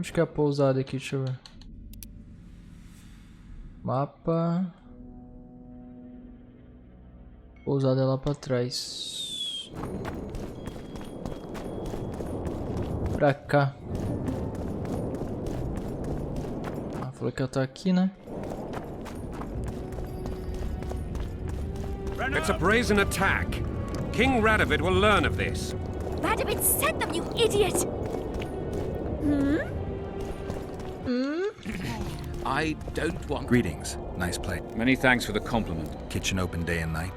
Onde que é a pousada aqui? Deixa eu ver. Mapa. Pousada é lá pra trás. Pra cá. Ah, falou que eu tô aqui, né? It's a brazen attack. King Radovid will learn of this. Radovid sent them, you idiot! I don't want... Greetings. Nice plate. Many thanks for the compliment. Kitchen open day and night.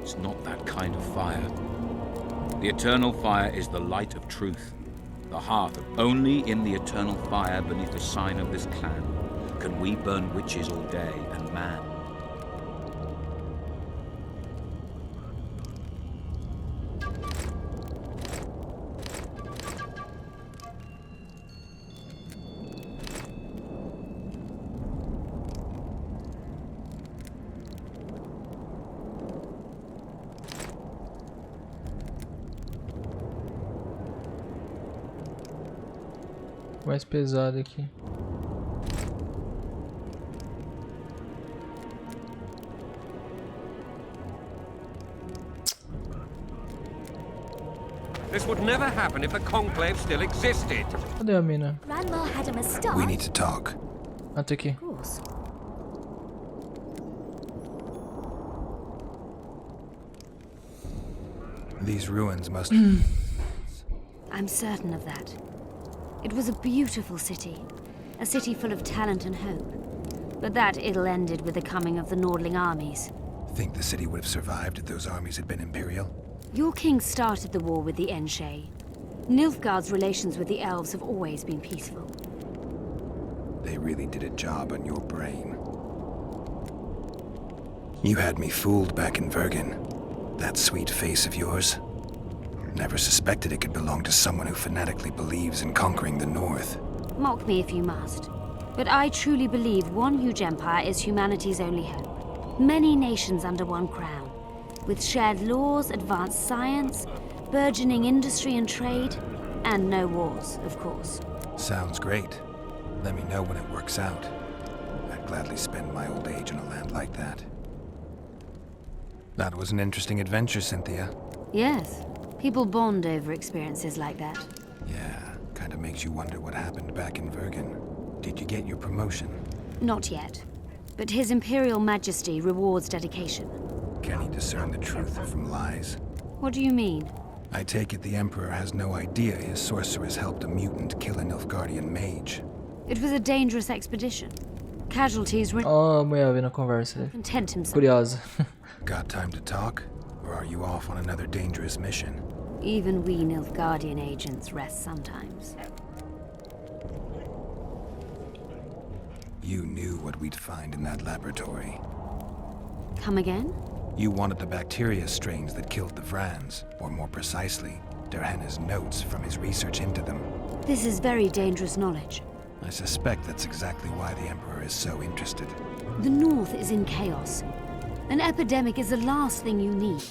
It's not that kind of fire. The eternal fire is the light of truth. The hearth of... Only in the eternal fire beneath the sign of this clan can we burn witches all day and man. Mais pesado aqui. This would never happen if the conclave still existed. Cadê a mina? Grandma had him a start. We need to talk. Ah, tá aqui. Of course. These ruins must... I'm certain of that. It was a beautiful city. A city full of talent and hope. But that ill ended with the coming of the Nordling armies. Think the city would have survived if those armies had been Imperial? Your king started the war with the Enshe. Nilfgaard's relations with the elves have always been peaceful. They really did a job on your brain. You had me fooled back in Vergen. That sweet face of yours. Never suspected it could belong to someone who fanatically believes in conquering the North. Mock me if you must. But I truly believe one huge empire is humanity's only hope. Many nations under one crown. With shared laws, advanced science, burgeoning industry and trade, and no wars, of course. Sounds great. Let me know when it works out. I'd gladly spend my old age in a land like that. That was an interesting adventure, Cynthia. Yes. People bond over experiences like that. Yeah, kinda makes you wonder what happened back in Vergen. Did you get your promotion? Not yet. But His Imperial Majesty rewards dedication. Can he discern the truth from lies? What do you mean? I take it the Emperor has no idea his sorceress helped a mutant kill a Nilfgaardian mage. It was a dangerous expedition. Casualties were Ó, a mulher vendo a conversa. content himself. Curiosa. Got time to talk? Or are you off on another dangerous mission? Even we Nilfgaardian agents rest sometimes. You knew what we'd find in that laboratory. Come again? You wanted the bacteria strains that killed the Vrans, or more precisely, Derhenna's notes from his research into them. This is very dangerous knowledge. I suspect that's exactly why the Emperor is so interested. The North is in chaos. An epidemic is the last thing you need.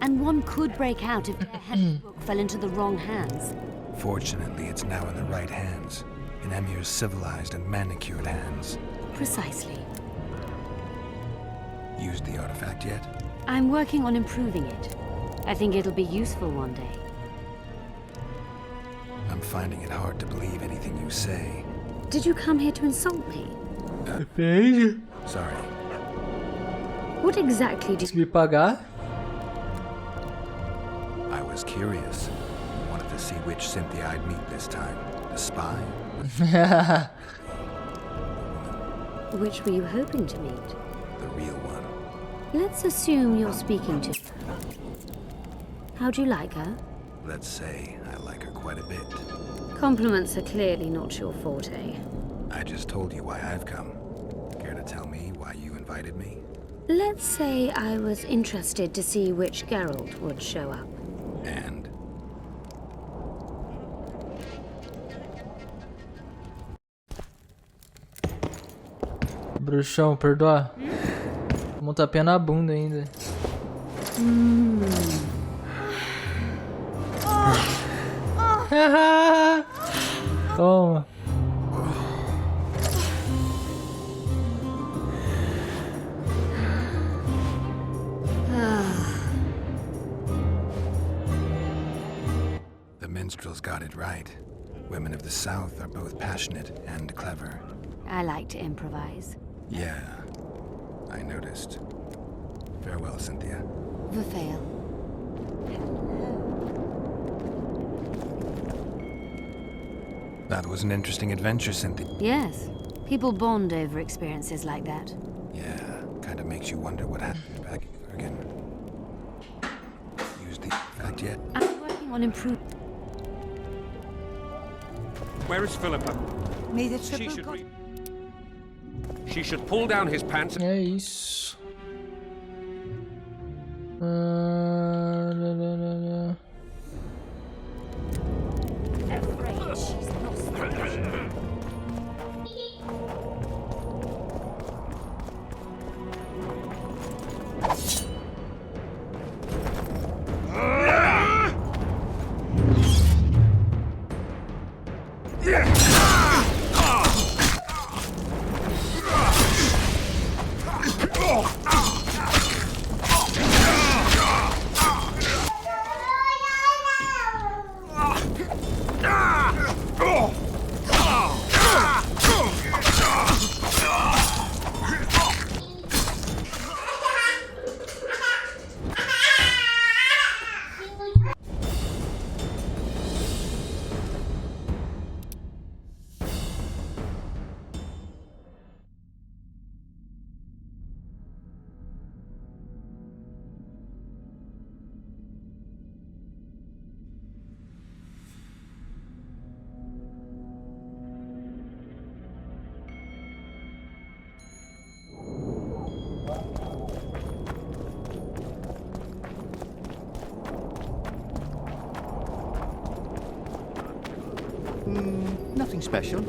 And one could break out if the Henry book fell into the wrong hands. Fortunately, it's now in the right hands. In Emir's civilized and manicured hands. Precisely. Used the artifact yet? I'm working on improving it. I think it'll be useful one day. I'm finding it hard to believe anything you say. Did you come here to insult me? Depende. Sorry. What exactly did Se me pagar? I was curious. Wanted to see which Cynthia I'd meet this time. The spy? Which were you hoping to meet? The real one. Let's assume you're speaking to her. How'd you like her? Let's say I like her quite a bit. Compliments are clearly not your forte. I just told you why I've come. Care to tell me why you invited me? Let's say I was interested to see which Geralt would show up. And? Bruxão, perdoar. Vamos um tapinha na bunda ainda. Toma. The minstrels got it right. Women of the South are both passionate and clever. I like to improvise. Yeah, I noticed. Farewell, Cynthia. Verfail. That was an interesting adventure, Cynthia. Yes. People bond over experiences like that. Yeah, kind of makes you wonder what happened back in Bergen. Used the fact yet? I'm working on improving. Where is Philippa? May the She triple should, god... she should pull down his pants. É isso. Afraid she's lost the game. Nothing special.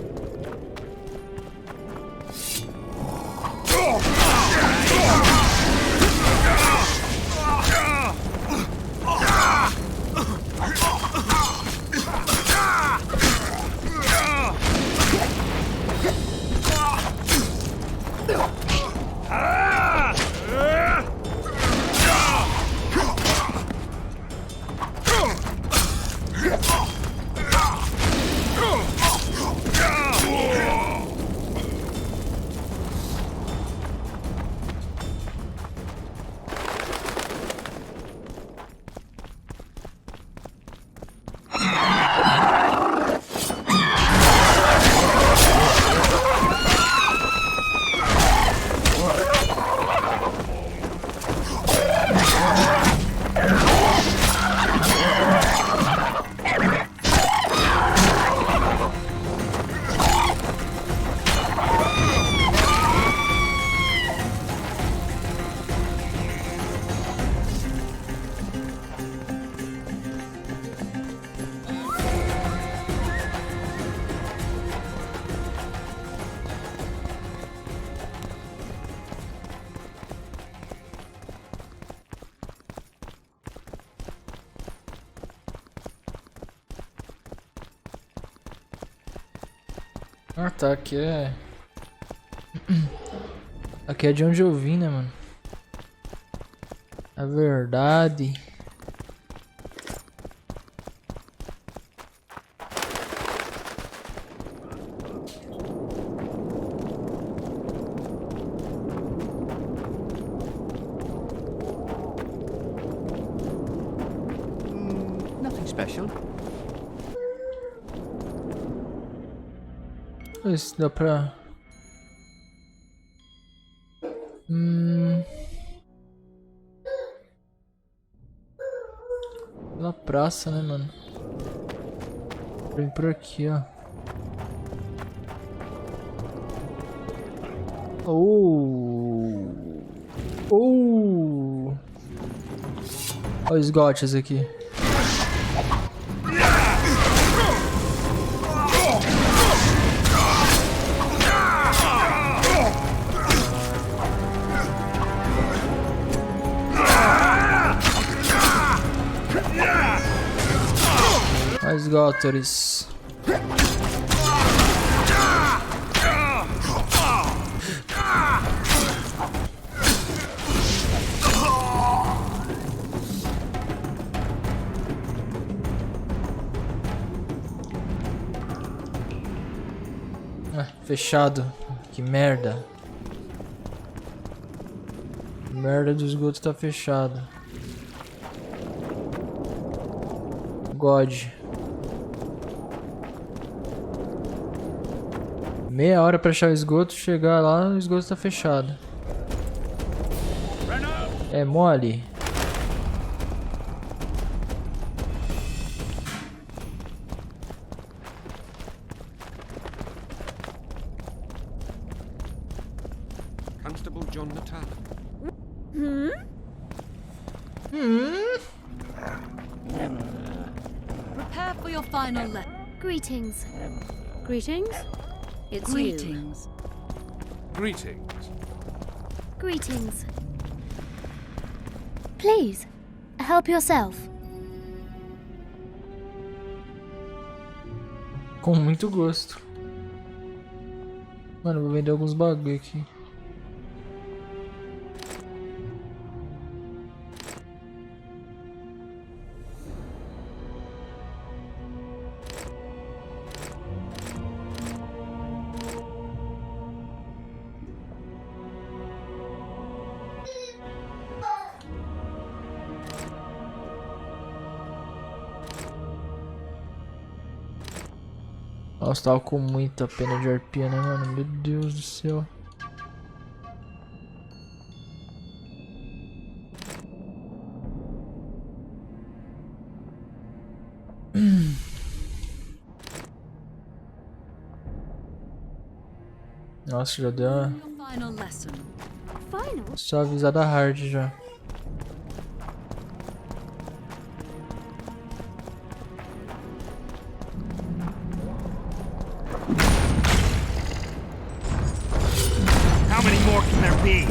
Ah tá, aqui é... Aqui é de onde eu vim, né, mano? É verdade. Nothing special. Isso dá pra... Pela praça, né, mano? Vem por aqui, ó. Olha os gotes aqui. Mais Gotores. Fechado. Que merda. Merda do esgoto tá fechado. God. Meia hora pra achar o esgoto, chegar lá, o esgoto tá fechado. É mole. Constable John Natal. Prepare for your final lesson. Greetings. Greetings? It's you. Greetings. Greetings. Greetings. Please, help yourself. Com muito gosto. Mano, vou vender alguns bagulho aqui. Nossa, tava com muita pena de arpia, né, mano? Meu Deus do céu. Nossa, já deu uma... Your final lesson. Final? Só avisada hard já. How many more can there be?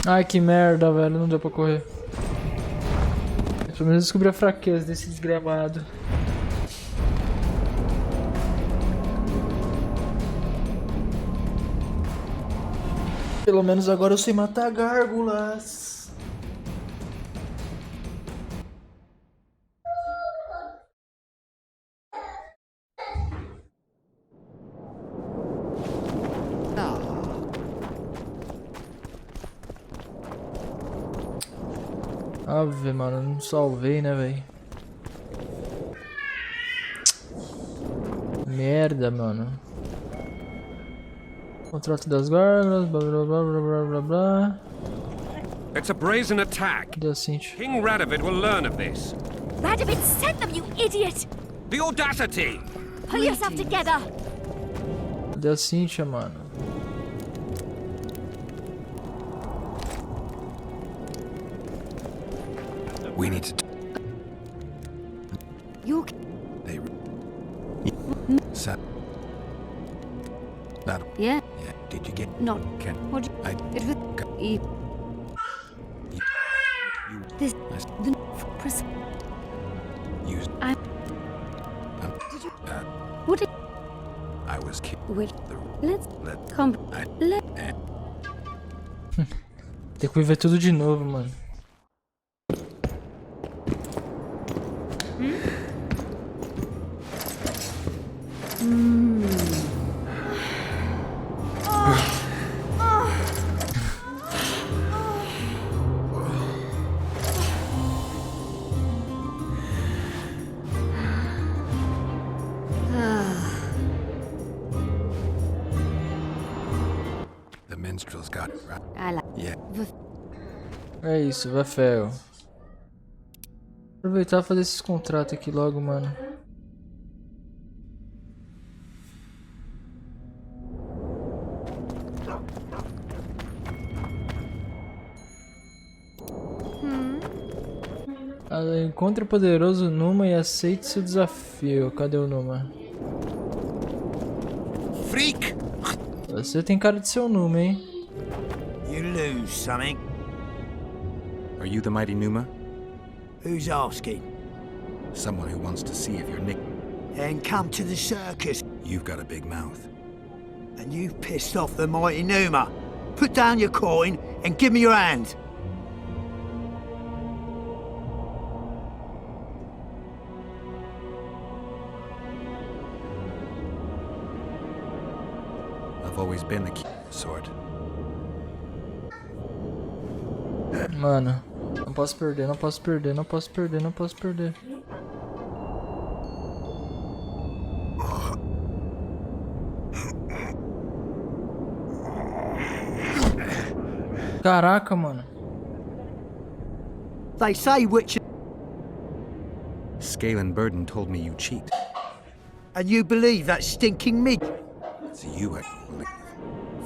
Ai, que merda, velho. Não deu pra correr. Pelo menos descobri a fraqueza desse desgramado. Pelo menos agora eu sei matar gárgulas. Ave, mano, não salvei, né, velho? Merda, mano. Contrato das guardas, blá blá blá blá blá blá blá. It's a brazen attack. Cadê a Cintia? King Radovid will learn of this. Radovid sent them, you idiot! The audacity! Pull yourself together! Cadê a Cintia, mano? We need to... You They... Sat... Battle. Yeah, Yeah, did you get... not. Can... What? I... It was. You... This. I... The. Pres. Used... I. Did you? What did? I was killed. Wait. The... Let's. Let... Come. I... Let. Tem que viver tudo de novo, mano. The minstrels got it right. I like. Yeah. É isso, vai ferro. Aproveitar e fazer esses contratos aqui logo, mano. Encontre o poderoso Numa e aceite seu desafio. Cadê o Numa? Freak! Você tem cara de ser o Numa, hein? You lose something. Are you the mighty Numa? Who's asking? Someone who wants to see if you're Nick. Then come to the circus. You've got a big mouth. And you've pissed off the mighty Numa. Put down your coin and give me your hand. I've always been the sort. Mano, não posso perder, não posso perder, não posso perder, não posso perder. Caraca, mano. They say which... Scale and Burden told me you cheat. And you believe that stinking mid... It's you, I believe.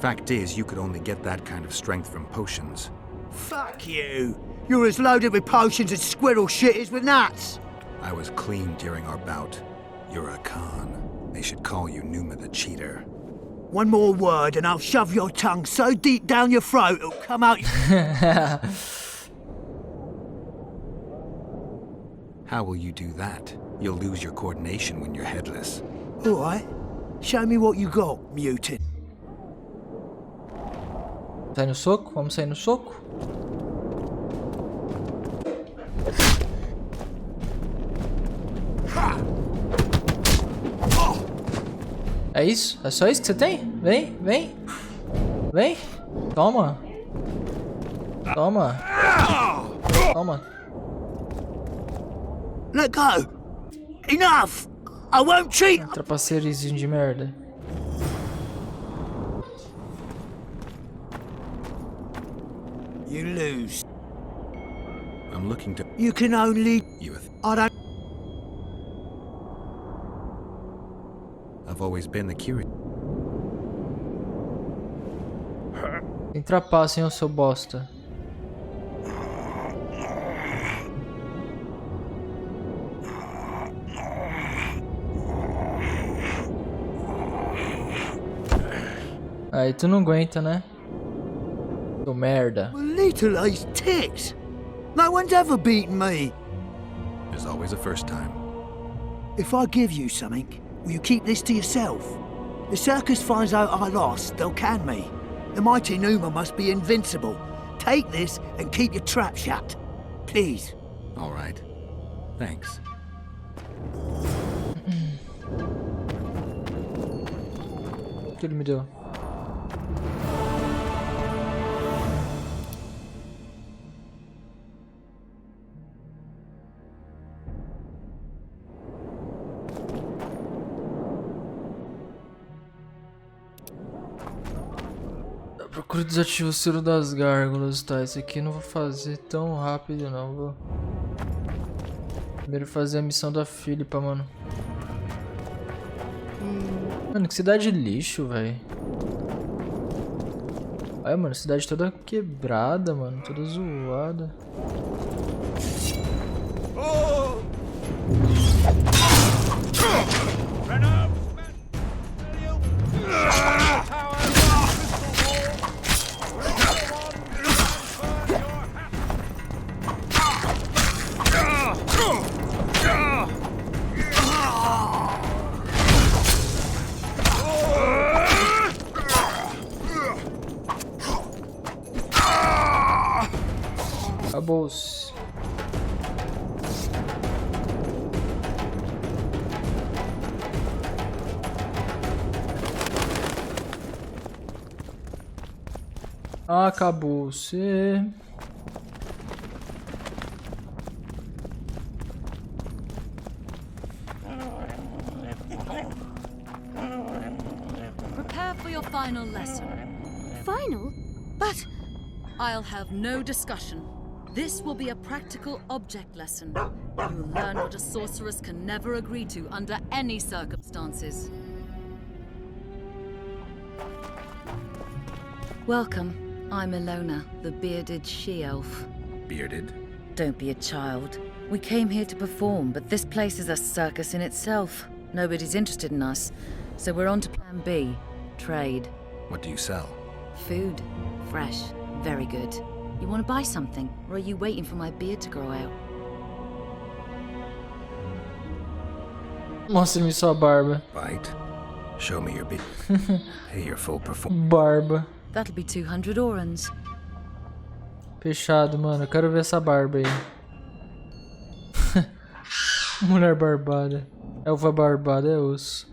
Fact is, you could only get that kind of strength from potions. Fuck you! You're as loaded with potions as squirrel shit is with nuts! I was clean during our bout. You're a con. They should call you Numa the Cheater. One more word and I'll shove your tongue so deep down your throat it'll come out... How will you do that? You'll lose your coordination when you're headless. Alright. Show me what you got, mutant. Sai no soco? Vamos sair no soco? É isso? É só isso que você tem? Vem, vem. Vem. Toma. Toma. Toma. Let go! Enough! I won't cheat! Trapaceirozinho de merda. You lose. I'm looking to You can only... you. I don't... I've always been the curious. Tem trapaça, hein, ô seu bosta. Aí tu não aguenta, né? Seu merda. Little ace ticks! No one's ever beaten me! There's always a first time. If I give you something, will you keep this to yourself? The circus finds out I lost, they'll can me. The mighty Numa must be invincible. Take this and keep your trap shut. Please. All right. Thanks. O que ele me deu? Procura desativar o selo das gárgulas, tá? Esse aqui eu não vou fazer tão rápido não, vou primeiro fazer a missão da Filipa, mano. Mano, que cidade lixo, velho. Olha, mano, cidade toda quebrada, mano, toda zoada. Acabou-se. Acabou-se. Prepare for your final lesson. Final? But I'll have no discussion. This will be a practical object lesson. You'll learn what a sorceress can never agree to under any circumstances. Welcome. I'm Ilona, the bearded she-elf. Bearded? Don't be a child. We came here to perform, but this place is a circus in itself. Nobody's interested in us, so we're on to plan B, trade. What do you sell? Food. Fresh. Very good. You want to buy something, or are you waiting for my beard to grow out? Mostra-me sua barba. Bite. Show me your beat. Pay your full performance. Barba. That'll be 200 orans. Fechado, mano. Eu quero ver essa barba aí. Mulher barbada. Elfa barbada é osso.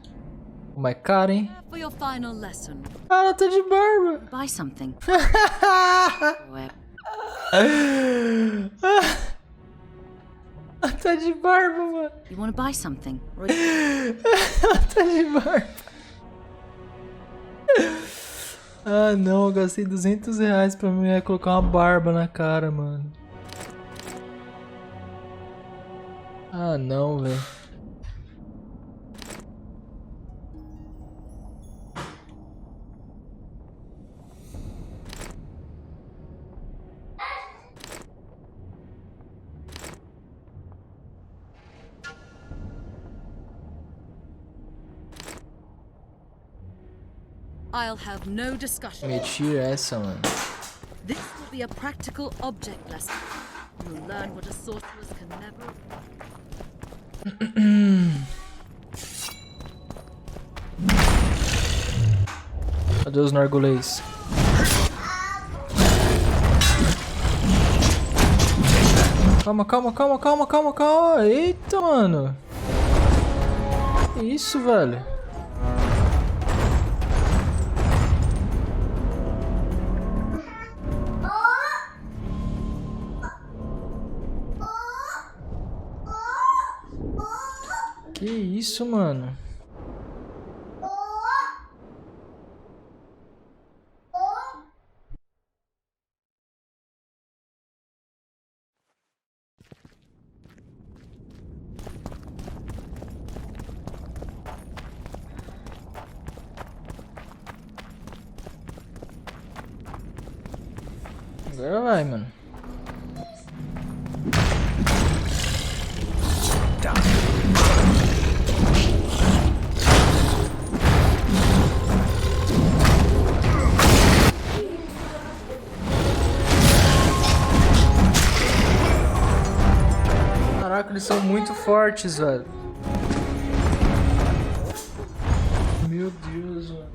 Mas cara, hein? For your final lesson. Ah, ela tá de barba. Buy something. Ela tá de barba, mano. You want to buy something? Ela tá de barba. Ah, não. Eu gastei R$200 pra mulher colocar uma barba na cara, mano. Ah, não, velho. I'll have no discussion. Essa, mano. This will be a practical object lesson. You'll learn what a sorceress can never... Cadê os nargolês? Calma, calma, calma, calma, calma, calma. Eita, mano. Que isso, velho? Que isso, mano? Agora vai, mano. Caraca, eles são muito fortes, velho. Meu Deus, velho.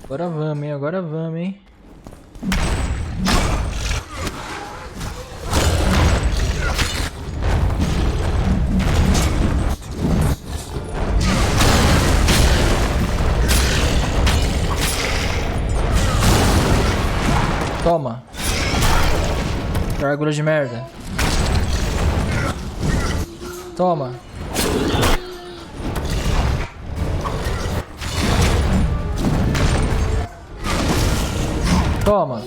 Agora vamos, hein? Agora vamos, hein? Toma. Gárgula de merda. Toma. Toma.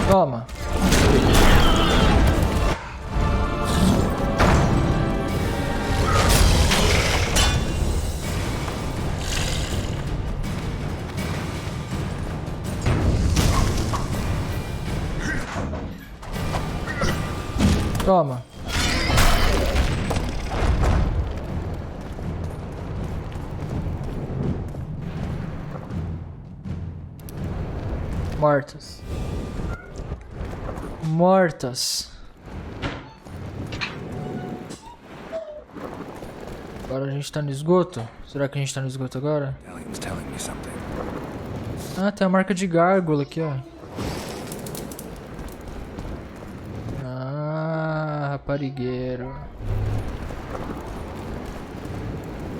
Toma. Toma. Mortas. Mortas. Agora a gente tá no esgoto? Será que a gente tá no esgoto agora? Ah, tem a marca de gárgula aqui, ó. raparigueiro.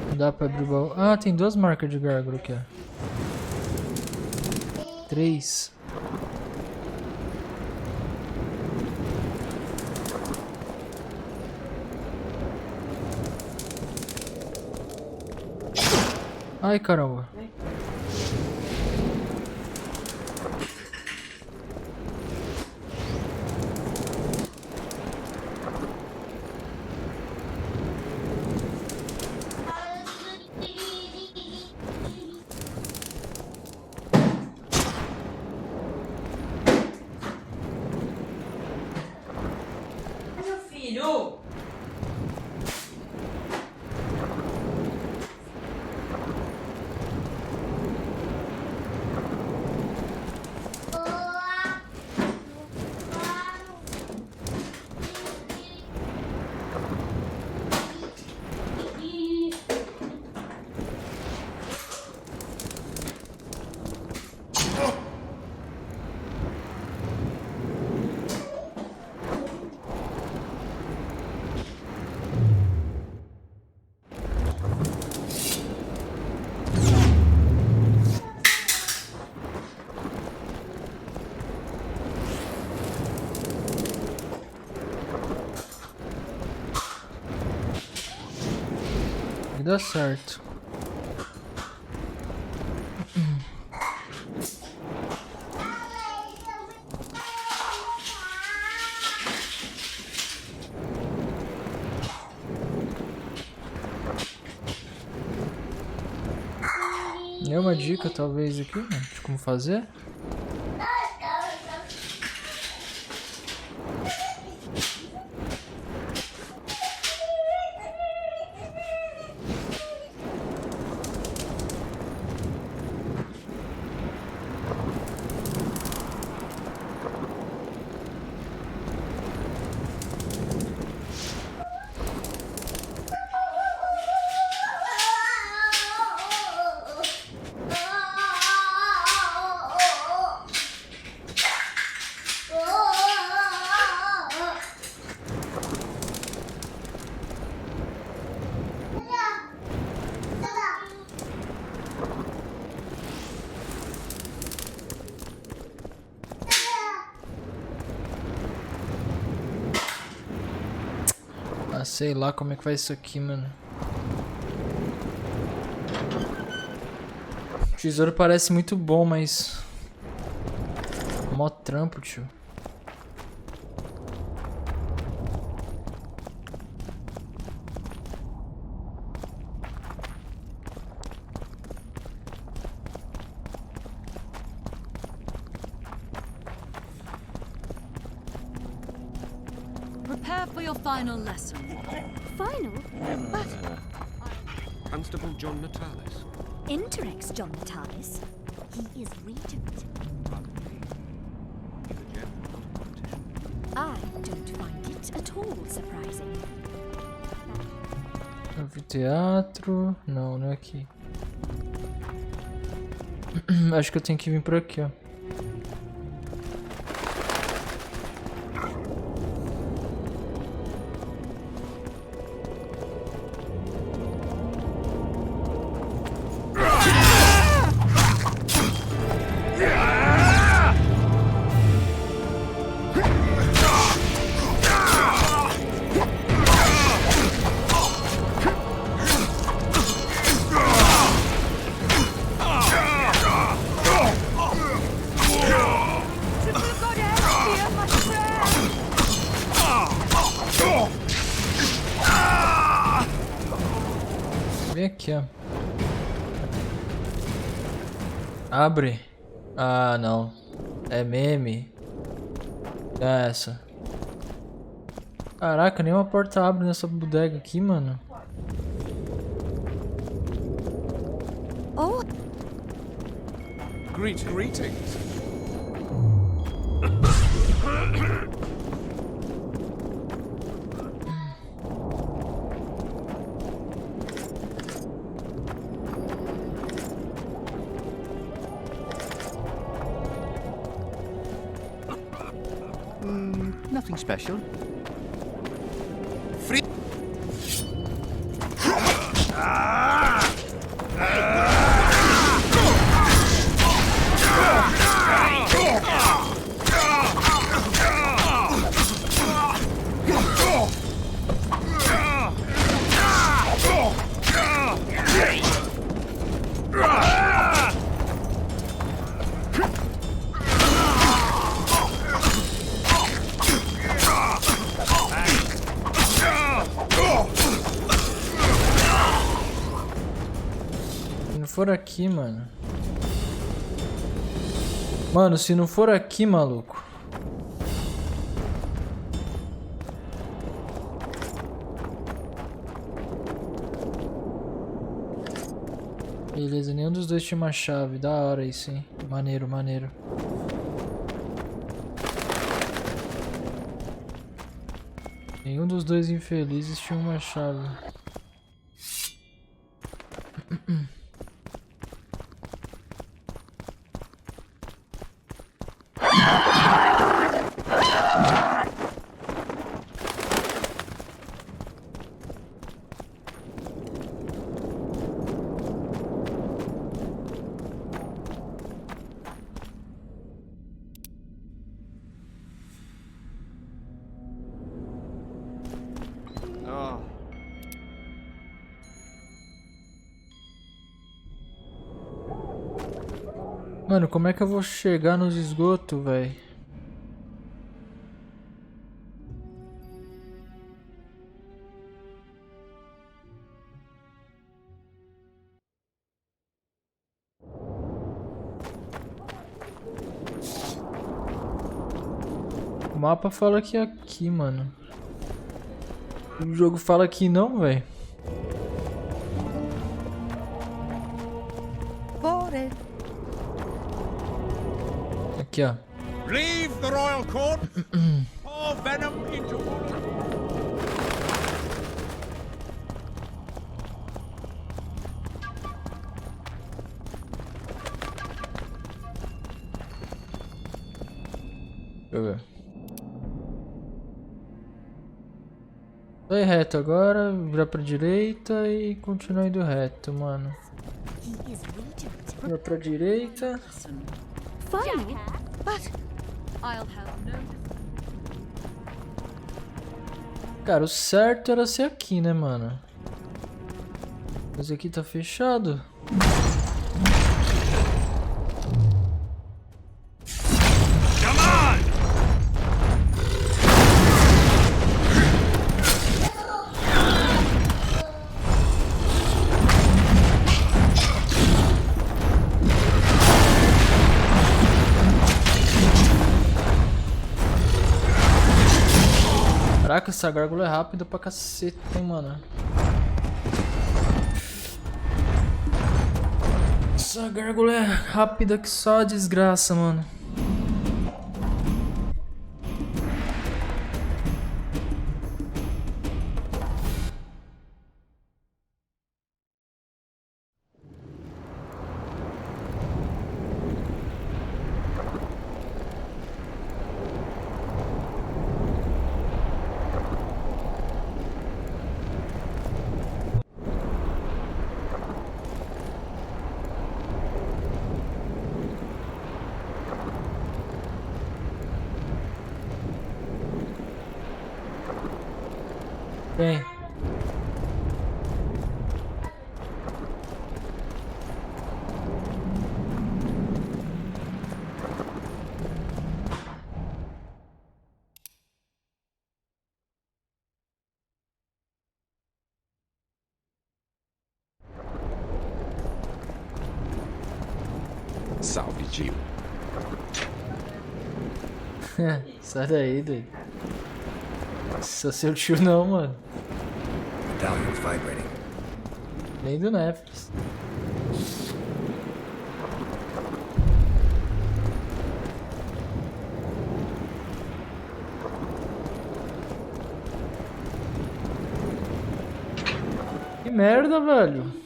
Não dá pra abrir o baú. Ah, tem 2 marcas de gárgula aqui, ó. 3. Ai, caramba. Meu filho! Vai dar certo. É uma dica talvez aqui, né, de como fazer. Ah, sei lá como é que faz isso aqui, mano. O tesouro parece muito bom, mas... mó trampo, tio. Prepare for your final lesson. Final? But Constable John Natalis. Interrex John Natalis. He is regent. I don't find it at all surprising. Anfiteatro... Não, não é aqui. Acho que eu tenho que vir por aqui, ó. Vem aqui, ó. Abre. Ah, não. É meme. É essa. Caraca, nenhuma porta abre nessa bodega aqui, mano. Oh, Greetings. Nothing special. For aqui, mano. Mano, se não for aqui, maluco. Beleza, nenhum dos dois tinha uma chave. Da hora isso, hein? Maneiro, maneiro. Nenhum dos dois infelizes tinha uma chave. Mano, como é que eu vou chegar nos esgotos, velho? O mapa fala que é aqui, mano. O jogo fala que não, velho. Aqui, ó. Leave the royal court. Pour venom into water. Deixa eu ver. Vai reto agora, virar pra direita e continuar indo reto, mano. Vira pra direita. Fine, but I'll have no. Cara, o certo era ser aqui, né, mano? Mas aqui tá fechado. Caraca, essa gárgula é rápida pra caceta, hein, mano. Essa gárgula é rápida que só a desgraça, mano. Bem. Salve, tio. Sai daí, doido. Sou seu tio não, mano. Medallion's vibrating. Nem do Netflix. Que merda, velho.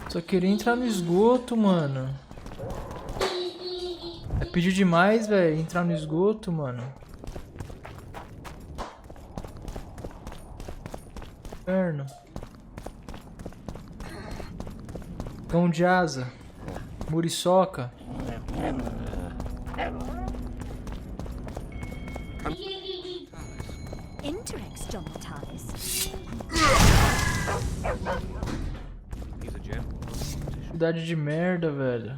Só queria entrar no esgoto, mano. pediu demais, velho. Entrar no esgoto, mano. Inferno. Cão de asa. Muriçoca. Interex, John Natalis. Cidade de merda, velho.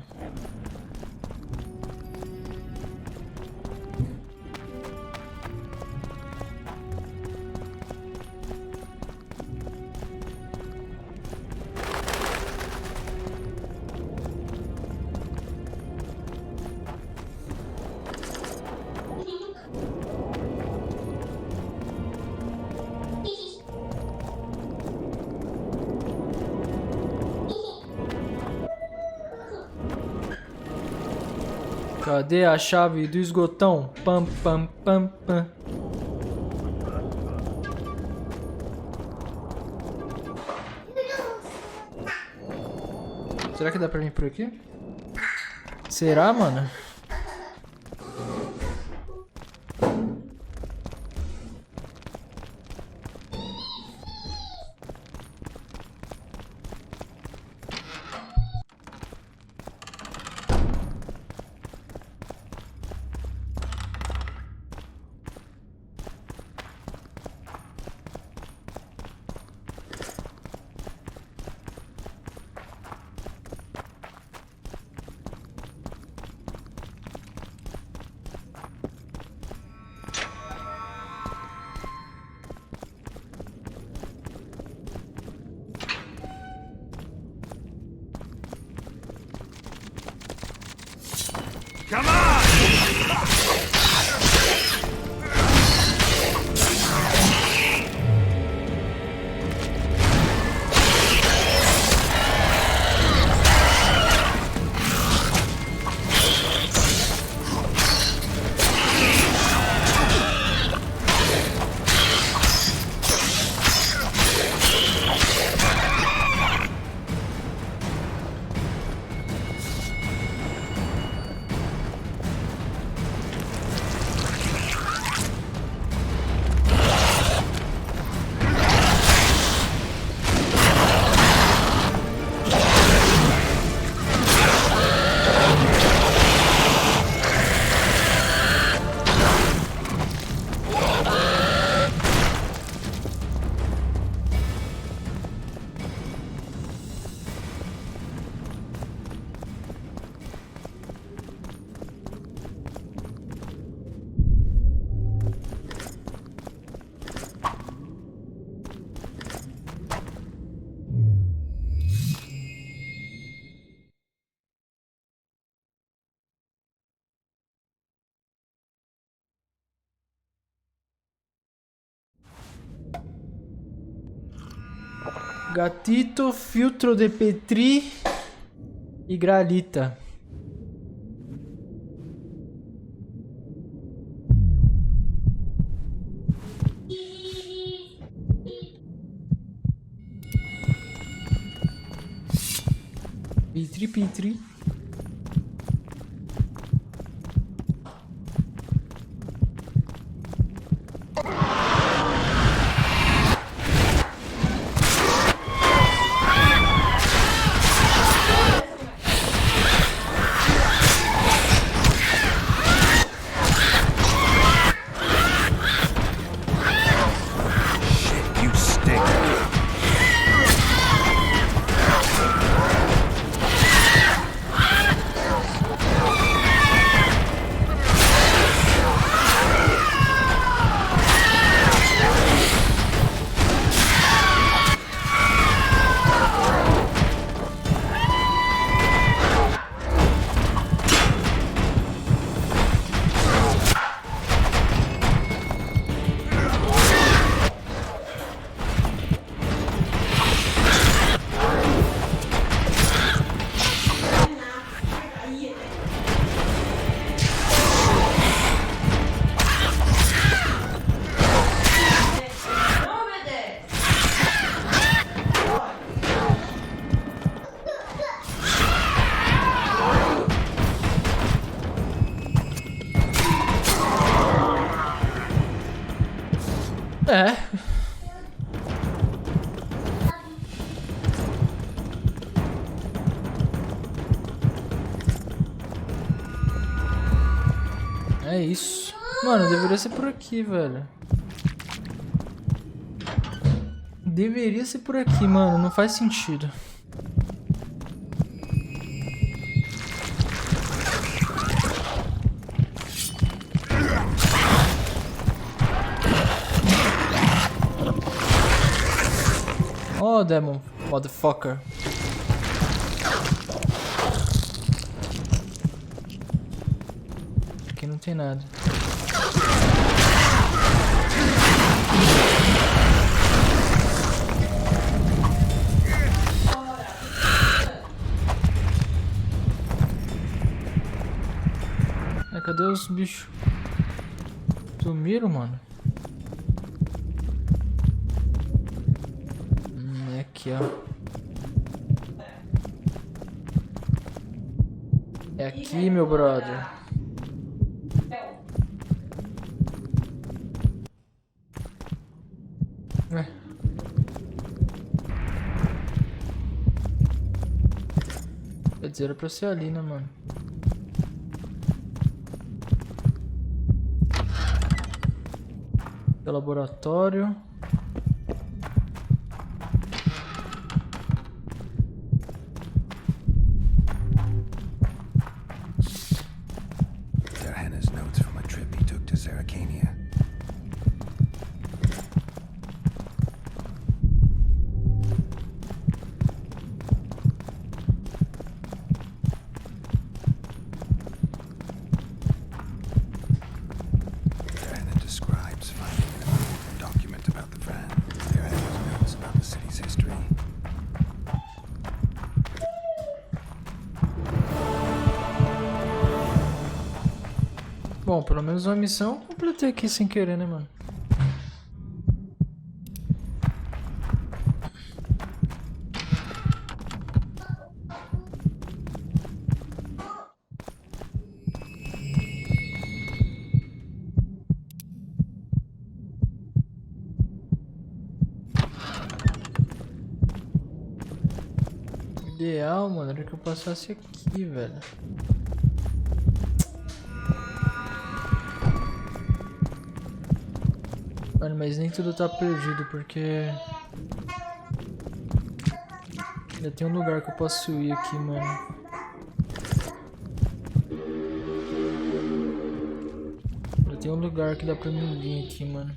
Cadê a chave do esgotão? Pam, pam, pam, pam. Será que dá pra vir por aqui? Será, mano? Come on! Gatito, filtro de Petri e gralita. Petri, Petri. É. É isso. Mano, deveria ser por aqui, velho. Deveria ser por aqui, mano. Não faz sentido. Oh, demon, motherfucker. Aqui não tem nada. Cadê os bichos? Sumiram, mano? É aqui, ó. É aqui, meu brother. Quer dizer, era pra ser ali, né, mano? Laboratório. Hannah's notes from a trip he took to Saracania. Bom, pelo menos uma missão eu completei aqui sem querer, né, mano? Ideal, mano, era que eu passasse aqui, velho. Mano, mas nem tudo tá perdido, porque ainda tem um lugar que eu posso ir aqui, mano. Ainda tem um lugar que dá pra mim vir aqui, mano.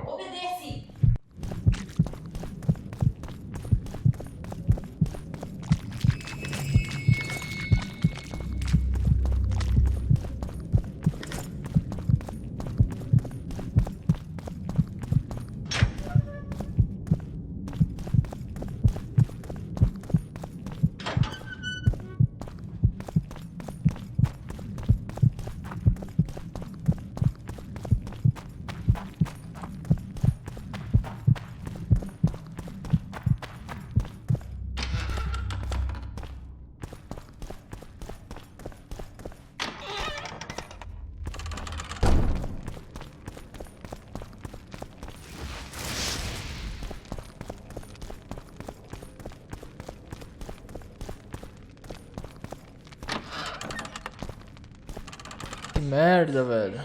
Obedece! Que merda, velho.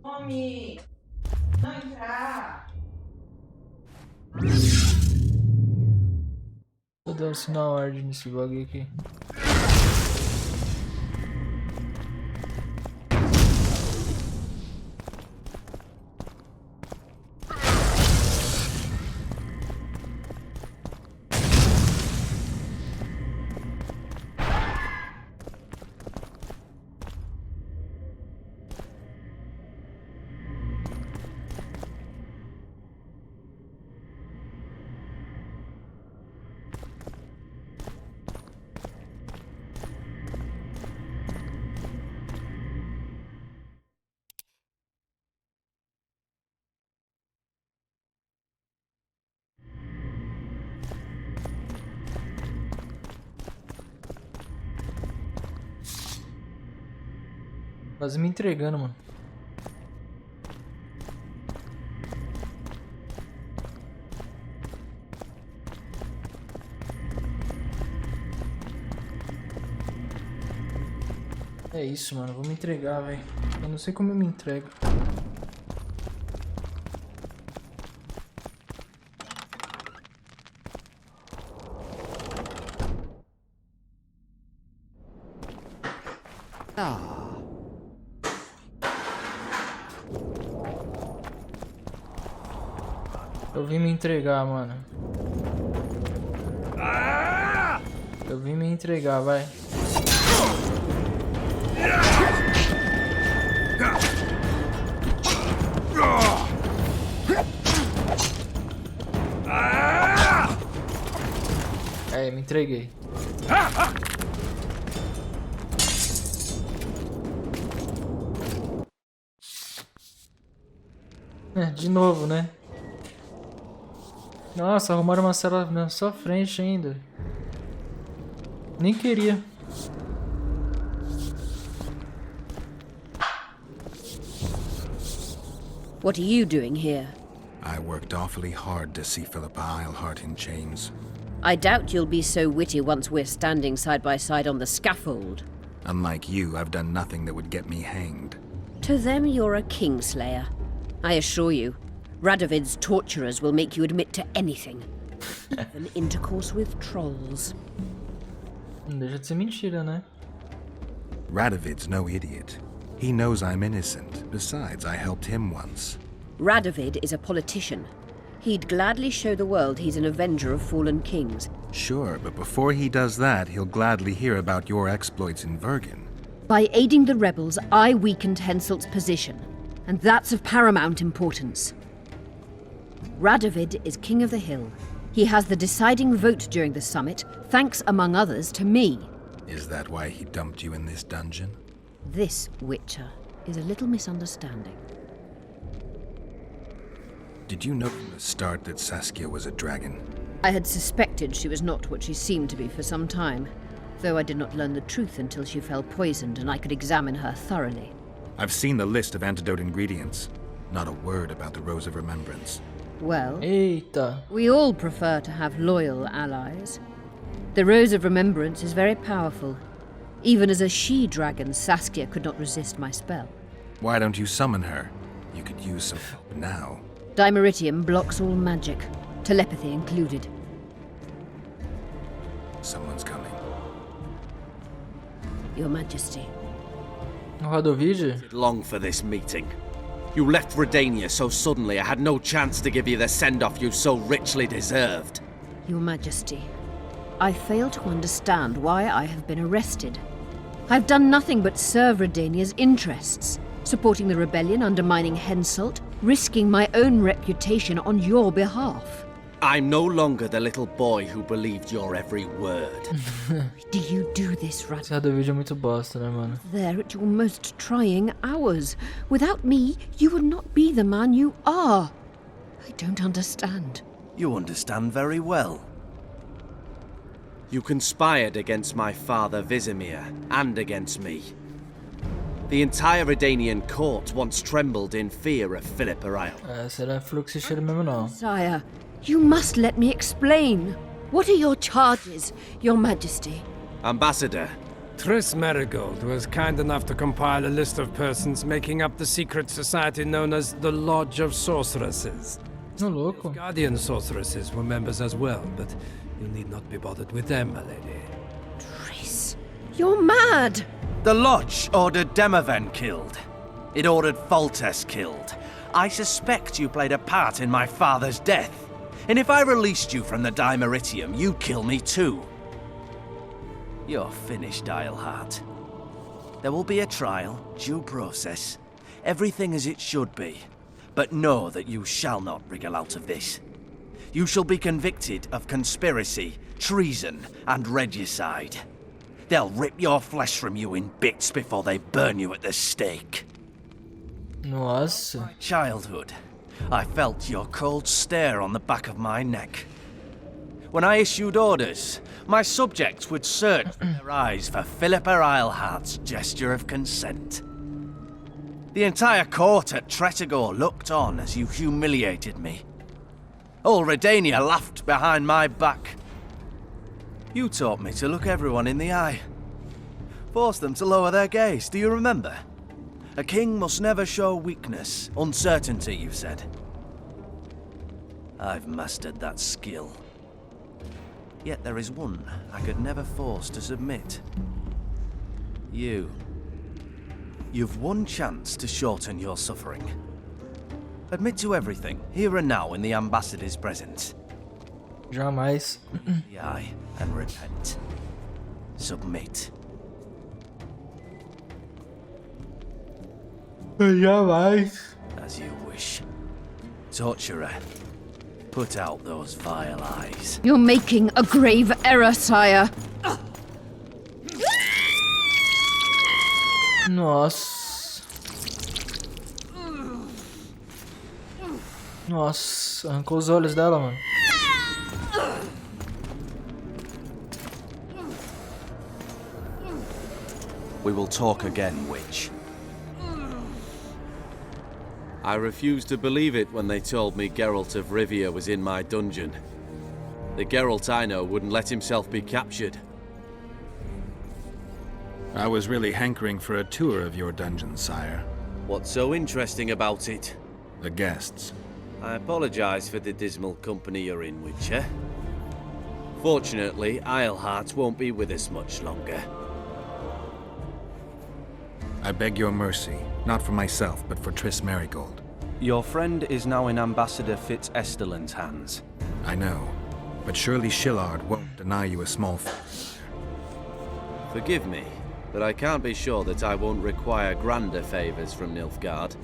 Homem! Não entrar! Vou dar um sinal ordem nesse bagulho aqui. Quase me entregando, mano. É isso, mano. Vou me entregar, velho. Eu não sei como eu me entrego. Eu vim me entregar, mano. Eu vim me entregar, vai. É, me entreguei. É, de novo, né? Nossa, arrumaram uma cela na sua frente ainda. Nem queria. What are you doing here? I worked awfully hard to see Philippa Eilhart in chains. I doubt you'll be so witty once we're standing side by side on the scaffold. Unlike you, I've done nothing that would get me hanged. To them, you're a kingslayer. I assure you, Radovid's torturers will make you admit to anything. Even intercourse with trolls. Não deixa de ser mentira, né? Radovid's no idiot. He knows I'm innocent. Besides, I helped him once. Radovid is a politician. He'd gladly show the world he's an avenger of fallen kings. Sure, but before he does that, he'll gladly hear about your exploits in Vergen. By aiding the rebels, I weakened Henselt's position, and that's of paramount importance. Radovid is king of the hill. He has the deciding vote during the summit, thanks, among others, to me. Is that why he dumped you in this dungeon? This, Witcher, is a little misunderstanding. Did you know from the start that Saskia was a dragon? I had suspected she was not what she seemed to be for some time, though I did not learn the truth until she fell poisoned and I could examine her thoroughly. I've seen the list of antidote ingredients. Not a word about the Rose of Remembrance. Well, Eita. we all prefer to have loyal allies. The Rose of Remembrance is very powerful. Even as a she-dragon, Saskia could not resist my spell. Why don't you summon her? You could use some help now. Dimeritium blocks all magic, telepathy included. Someone's coming. Your Majesty. Radovid? Long for this meeting. You left Redania so suddenly I had no chance to give you the send-off you so richly deserved. Your Majesty, I fail to understand why I have been arrested. I've done nothing but serve Redania's interests, supporting the rebellion, undermining Henselt, risking my own reputation on your behalf. I'm no longer the little boy who believed your every word. Do you do this, Radovid? Esse Radovid é muito bosta, né, mano? There at your most trying hours. Without me, you would not be the man you are. I don't understand. You understand very well. You conspired against my father Vizimir, and against me. The entire Redanian court once trembled in fear of Philippa Eilhart. Essa era fluxicheira mesmo, não. Sire, you must let me explain. What are your charges, Your Majesty? Ambassador. Triss Marigold was kind enough to compile a list of persons making up the secret society known as the Lodge of Sorceresses. No louco. Guardian sorceresses were members as well, but you need not be bothered with them, my lady. Triss, you're mad! The Lodge ordered Demaven killed. It ordered Foltest killed. I suspect you played a part in my father's death. And if I released you from the Dimeritium, you'd kill me too. You're finished, Eilhart. There will be a trial, due process, everything as it should be. But know that you shall not wriggle out of this. You shall be convicted of conspiracy, treason, and regicide. They'll rip your flesh from you in bits before they burn you at the stake. Nossa. Childhood, I felt your cold stare on the back of my neck. When I issued orders, my subjects would search with their eyes for Philippa Eilhart's gesture of consent. The entire court at Tretogor looked on as you humiliated me. All Redania laughed behind my back. You taught me to look everyone in the eye. Forced them to lower their gaze, do you remember? A king must never show weakness, uncertainty, you said. I've mastered that skill. Yet there is one I could never force to submit. You. You've one chance to shorten your suffering. Admit to everything, here and now in the ambassador's presence. Jamais. The eye and repent. Submit. Jamais. As you wish. Torturer, put out those vile eyes. You're making a grave error, sire. Nossa. Nossa, arrancou os olhos dela, mano. We will talk again, witch. I refused to believe it when they told me Geralt of Rivia was in my dungeon. The Geralt I know wouldn't let himself be captured. I was really hankering for a tour of your dungeon, sire. What's so interesting about it? The guests. I apologize for the dismal company you're in, Witcher. Fortunately, Eilhart won't be with us much longer. I beg your mercy, not for myself, but for Triss Merigold. Your friend is now in Ambassador Fitz-Esterlin's hands. I know, but surely Shillard won't deny you a small Forgive me, but I can't be sure that I won't require grander favors from Nilfgaard.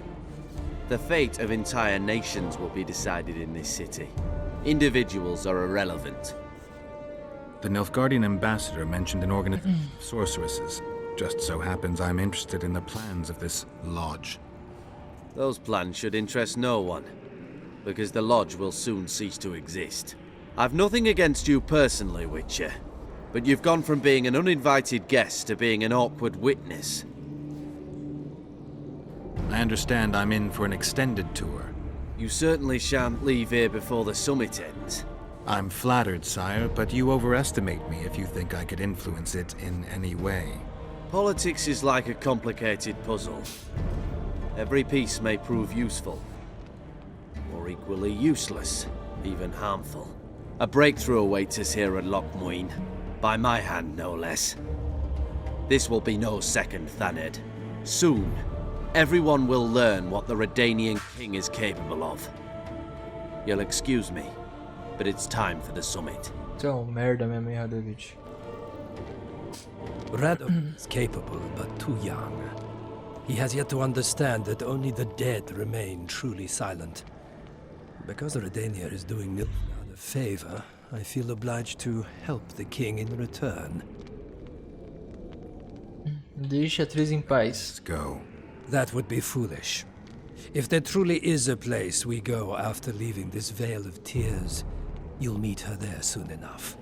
The fate of entire nations will be decided in this city. Individuals are irrelevant. The Nilfgaardian ambassador mentioned an organization of sorceresses. Just so happens I'm interested in the plans of this lodge. Those plans should interest no one, because the lodge will soon cease to exist. I've nothing against you personally, Witcher, but you've gone from being an uninvited guest to being an awkward witness. I understand I'm in for an extended tour. You certainly shan't leave here before the summit ends. I'm flattered, sire, but you overestimate me if you think I could influence it in any way. Politics is like a complicated puzzle. Every piece may prove useful, or equally useless, even harmful. A breakthrough awaits us here at Loch Muin, by my hand no less. This will be no second Thaned. Soon, everyone will learn what the Redanian king is capable of. You'll excuse me, but it's time for the summit. Então, merda mesmo, hein, Radovich. Radov is capable, but too young. He has yet to understand that only the dead remain truly silent. Because Redania is doing Nilfgaard a favor, I feel obliged to help the king in return. Deixe a atriz em paz. Let's go. That would be foolish. If there truly is a place we go after leaving this Vale of Tears, you'll meet her there soon enough.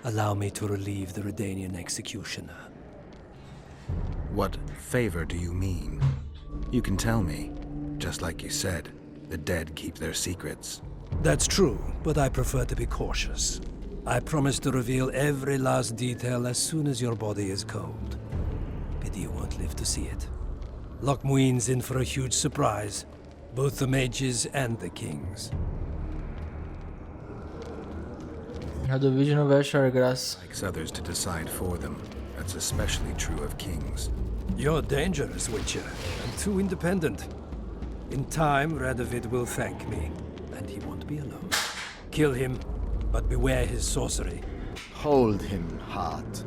Allow me to relieve the Redanian executioner. What favor do you mean? You can tell me. Just like you said, the dead keep their secrets. That's true, but I prefer to be cautious. I promise to reveal every last detail as soon as your body is cold. Pity you won't live to see it. Loch Muin's in for a huge surprise, both the mages and the kings. Radovich não vai achar graça. Likes others to decide for them. That's especially true of kings. You're dangerous, Witcher, and too independent. In time, Radovid will thank me, and he won't be alone. Kill him, but beware his sorcery. Hold him, heart.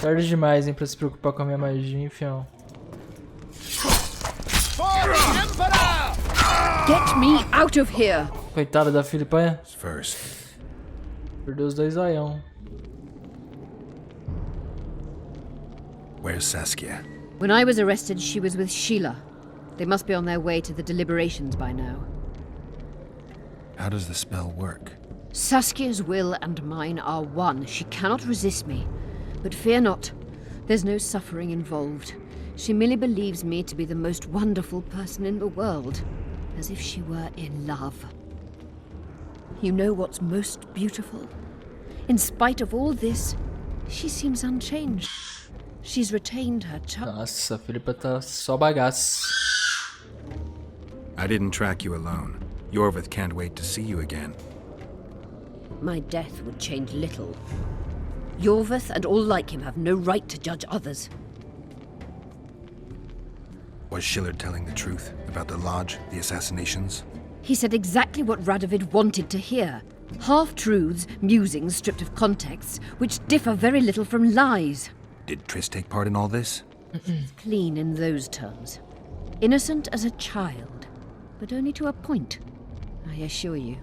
Tarde demais, hein, pra se preocupar com a minha magia, enfião. Get me out of here! Coitada da Filipanha. First. Perdeu os dois aião. Where's Saskia? When I was arrested, she was with Sheila. They must be on their way to the deliberations by now. How does the spell work? Saskia's will and mine are one. She cannot resist me. But fear not. There's no suffering involved. She merely believes me to be the most wonderful person in the world. As if she were in love. You know what's most beautiful? In spite of all this, she seems unchanged. She's retained her charm. Nossa, a Filipa tá só bagaço. I didn't track you alone. Yorvith can't wait to see you again. My death would change little. Yorvith and all like him have no right to judge others. Was Shillard telling the truth about the Lodge, the assassinations? He said exactly what Radovid wanted to hear. Half-truths, musings stripped of context, which differ very little from lies. Did Triss take part in all this? Clean in those terms. Innocent as a child, but only to a point. I assure you,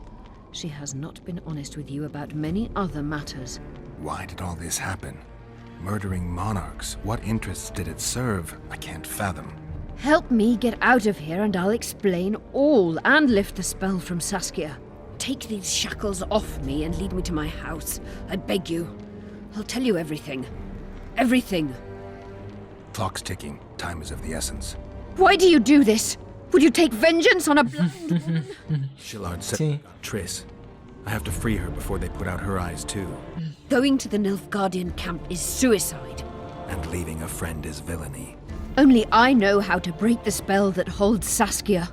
she has not been honest with you about many other matters. Why did all this happen? Murdering monarchs, what interests did it serve? I can't fathom. Help me get out of here and I'll explain all and lift the spell from Saskia. Take these shackles off me and lead me to my house. I beg you. I'll tell you everything. Everything. Clock's ticking. Time is of the essence. Why do you do this? Would you take vengeance on a blind woman? Shillard said Triss. I have to free her before they put out her eyes too. Going to the Nilfgaardian camp is suicide. And leaving a friend is villainy. Only I know how to break the spell that holds Saskia.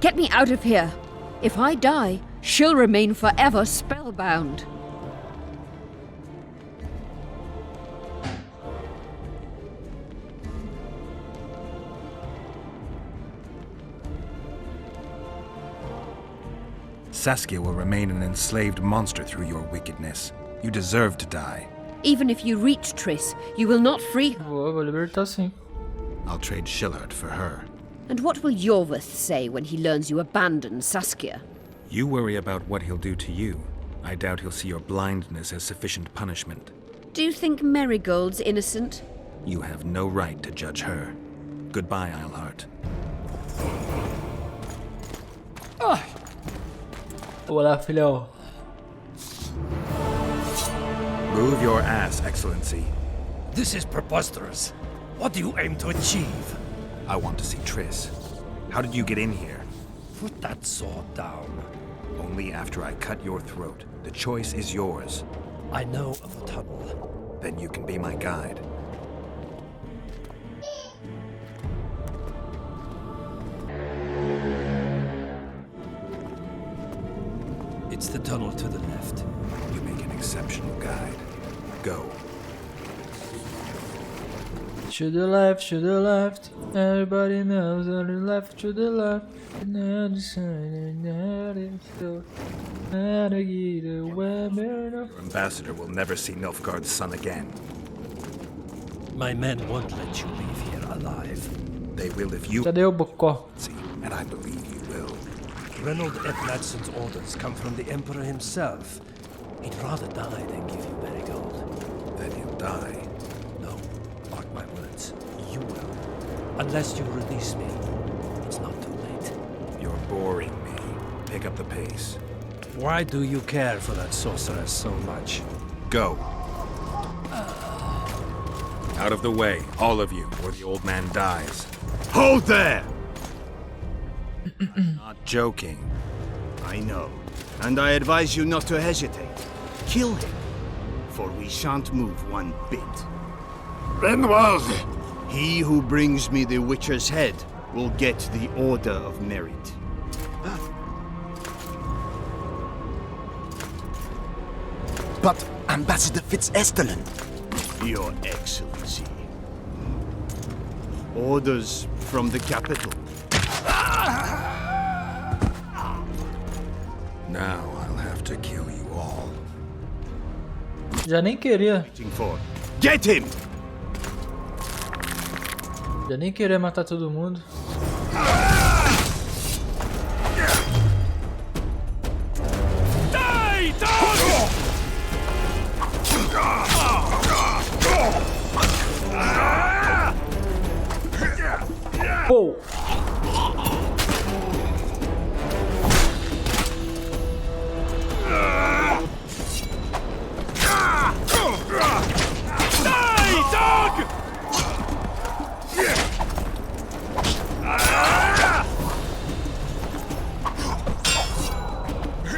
Get me out of here. If I die, she'll remain forever spellbound. Saskia will remain an enslaved monster through your wickedness. You deserve to die. Even if you reach Triss, you will not free her. Vou libertar sim. I'll trade Shillard for her. And what will Yorvith say when he learns you abandon Saskia? You worry about what he'll do to you. I doubt he'll see your blindness as sufficient punishment. Do you think Marigold's innocent? You have no right to judge her. Goodbye, Eilhart. Olá, filhão. Move your ass, Excellency. This is preposterous. What do you aim to achieve? I want to see Triss. How did you get in here? Put that sword down. Only after I cut your throat. The choice is yours. I know of a tunnel. Then you can be my guide. It's the tunnel to the left. You make an exceptional guide. Go. To the left, to the left. Everybody knows on the left, to the left. And the side, and still. Your ambassador will never see Nilfgaard's son again. My men won't let you leave here alive. They will if you... Cadê o Bocó? And I believe you will. Reynold Edladson's orders come from the Emperor himself. He'd rather die than give you Marigold. Then he'll die. No, mark my words. You will. Unless you release me. It's not too late. You're boring me. Pick up the pace. Why do you care for that sorceress so much? Go. Out of the way, all of you, or the old man dies. Hold there! I'm not joking. I know, and I advise you not to hesitate. Kill him, for we shan't move one bit. Renwald! He who brings me the Witcher's head will get the Order of Merit. But Ambassador Fitzestelen... Your Excellency. Orders from the capital. Now I'll have to kill you all. Já nem queria. Get him! Já nem queria matar todo mundo. Pô!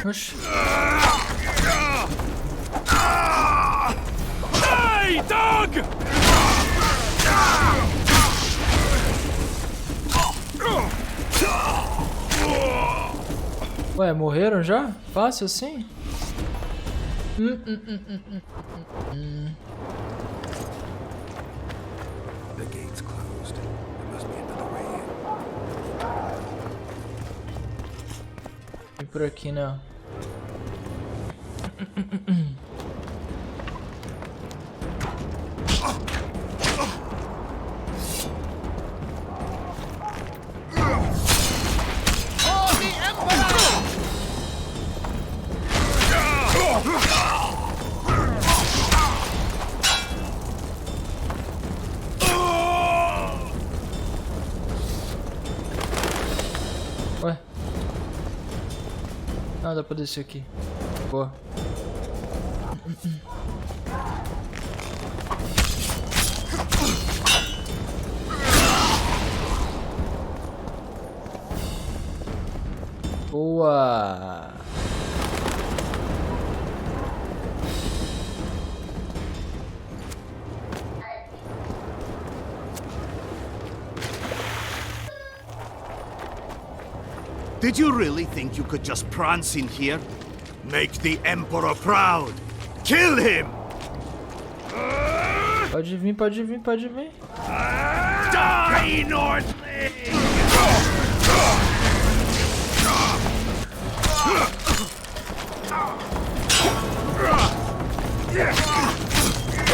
Oxi. Hey, dog! Ué, morreram já? Fácil assim? The gate's closed. There must be another way in. E por aqui, né? Ué? Ah, dá pra descer aqui. Boa. Boa. Did you really think you could just prance in here? Make the Emperor proud! Kill him! Pode vir, pode vir, pode vir. Die, Nordling!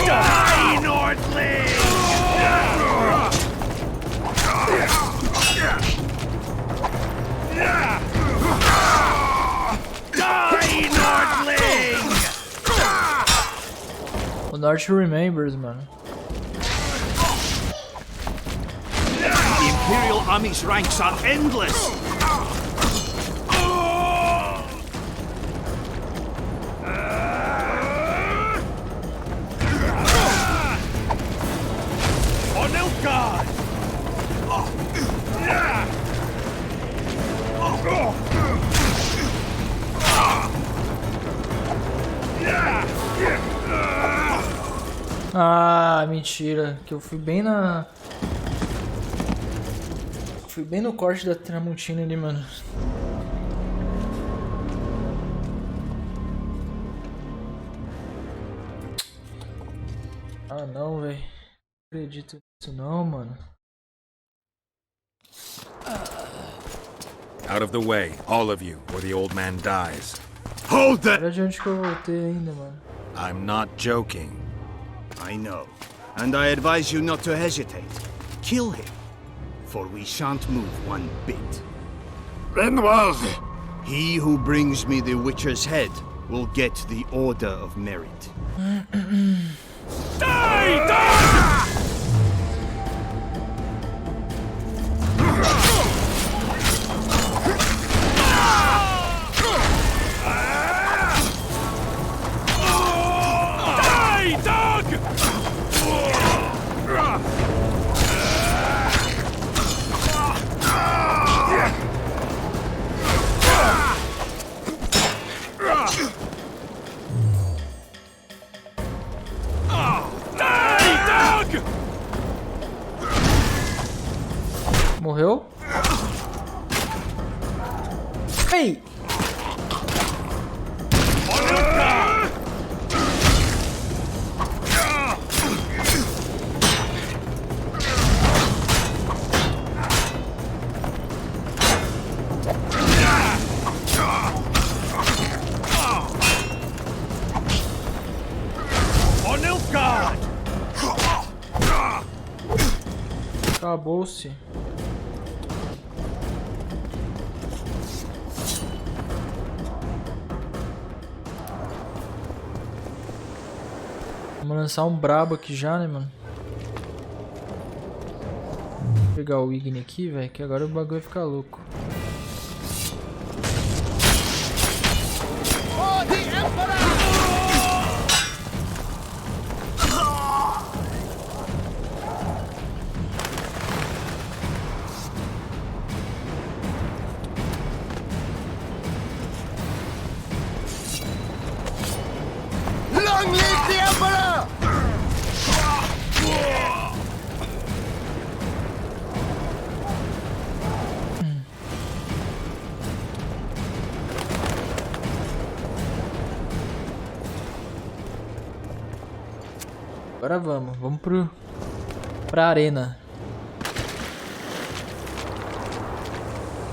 Die, Nordling! Die, Nordling! O Norte remembers, mano. The Imperial Army's ranks are endless! On el guard! Ah, mentira. Que eu fui bem na... Fui bem no corte da Tramontina ali, mano. Ah, não, velho. Não acredito nisso não, mano. Out of the way, all of you, or the old man dies. Hold that! Olha de onde que eu voltei ainda, mano. I'm not joking. I know, and I advise you not to hesitate. Kill him, for we shan't move one bit. Renwald! He who brings me the Witcher's head will get the Order of Merit. Die, dog! Morreu? Ei! Acabou-se. Vamos lançar um brabo aqui já, né, mano? Vou pegar o Igni aqui, velho, que agora o bagulho vai ficar louco. Agora vamos pra arena.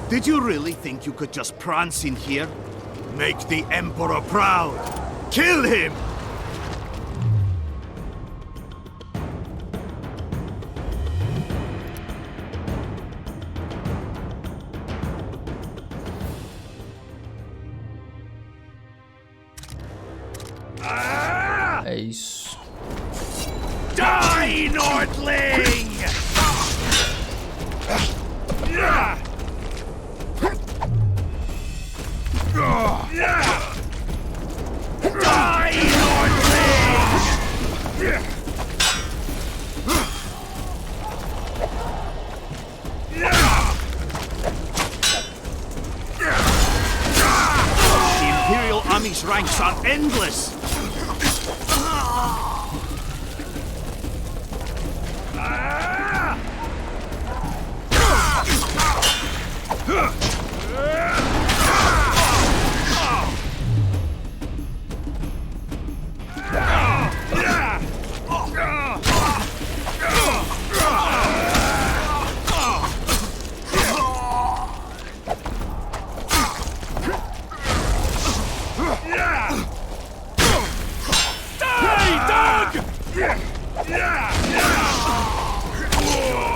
Did you really think you could just prance in here? Make the Emperor proud! Kill him! É isso. Die, Nordling! Die, Nordling! The Imperial Army's ranks are endless!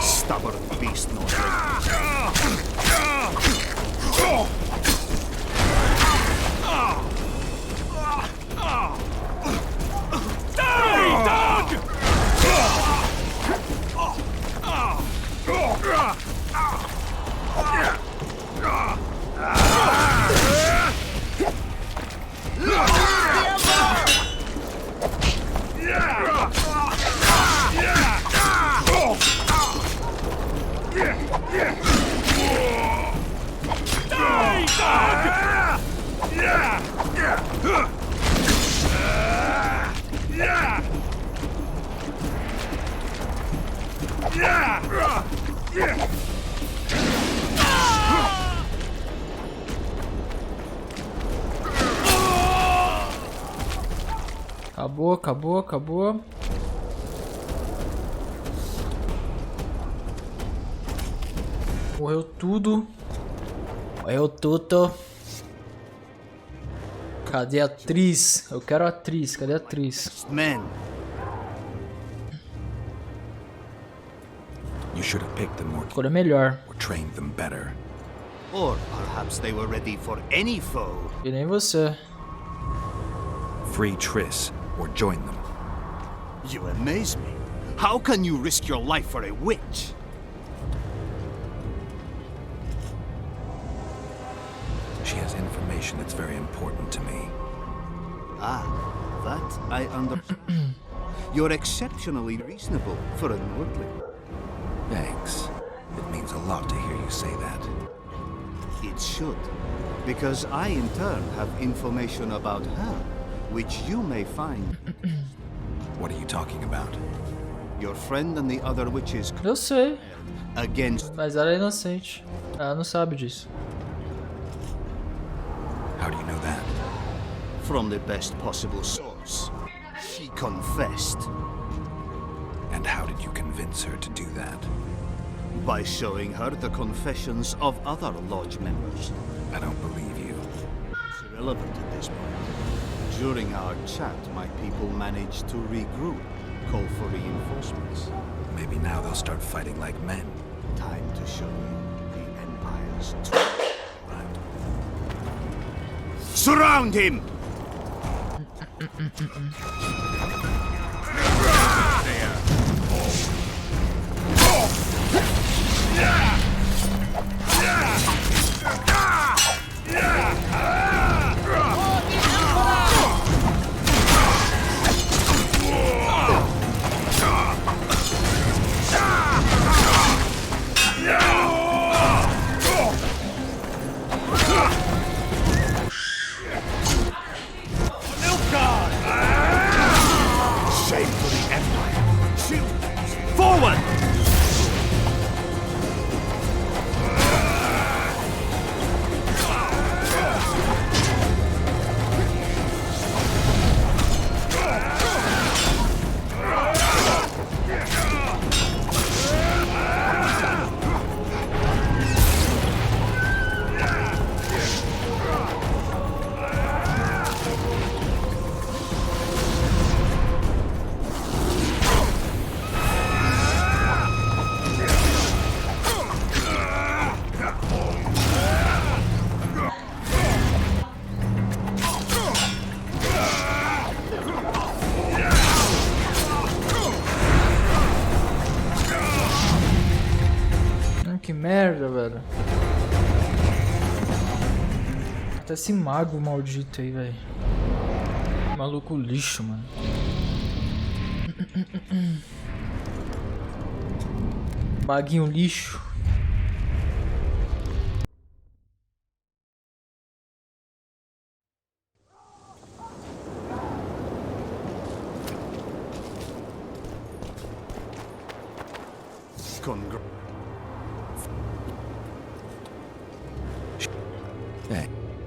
Stubborn beast, Acabou. Morreu tudo. Cadê a atriz? Eu quero a atriz. Cadê a atriz? Men. You should have picked them more. Escolha melhor. Or trained them better. Or perhaps they were ready for any foe. E nem você. Free Triss or join them. You amaze me. How can you risk your life for a witch? She has information that's very important to me. Ah, that I understand. You're exceptionally reasonable for a Nordling. Thanks. It means a lot to hear you say that. It should, because I in turn have information about her, which you may find. What are you talking about? Your friend and the other witches. Eu sei. Against. Mas ela é inocente. Ela não sabe disso. How do you know that? From the best possible source. She confessed. And how did you convince her to do that? By showing her the confessions of other lodge members. I don't believe you. It's irrelevant at this point. During our chat, my people managed to regroup, call for reinforcements. Maybe now they'll start fighting like men. Time to show you the Empire's truth. Right. Surround him! Shame for the Empire. Shoot! Forward! Até esse mago maldito aí, velho. Maluco lixo, mano. Maguinho lixo.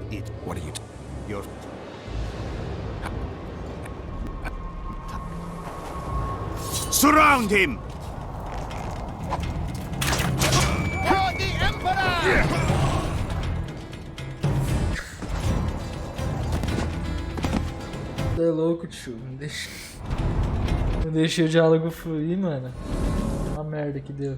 Hey, what are you? You're... Surround him! For the Emperor! Você é louco, tio. Não deixei o diálogo fluir, mano. Uma merda que deu.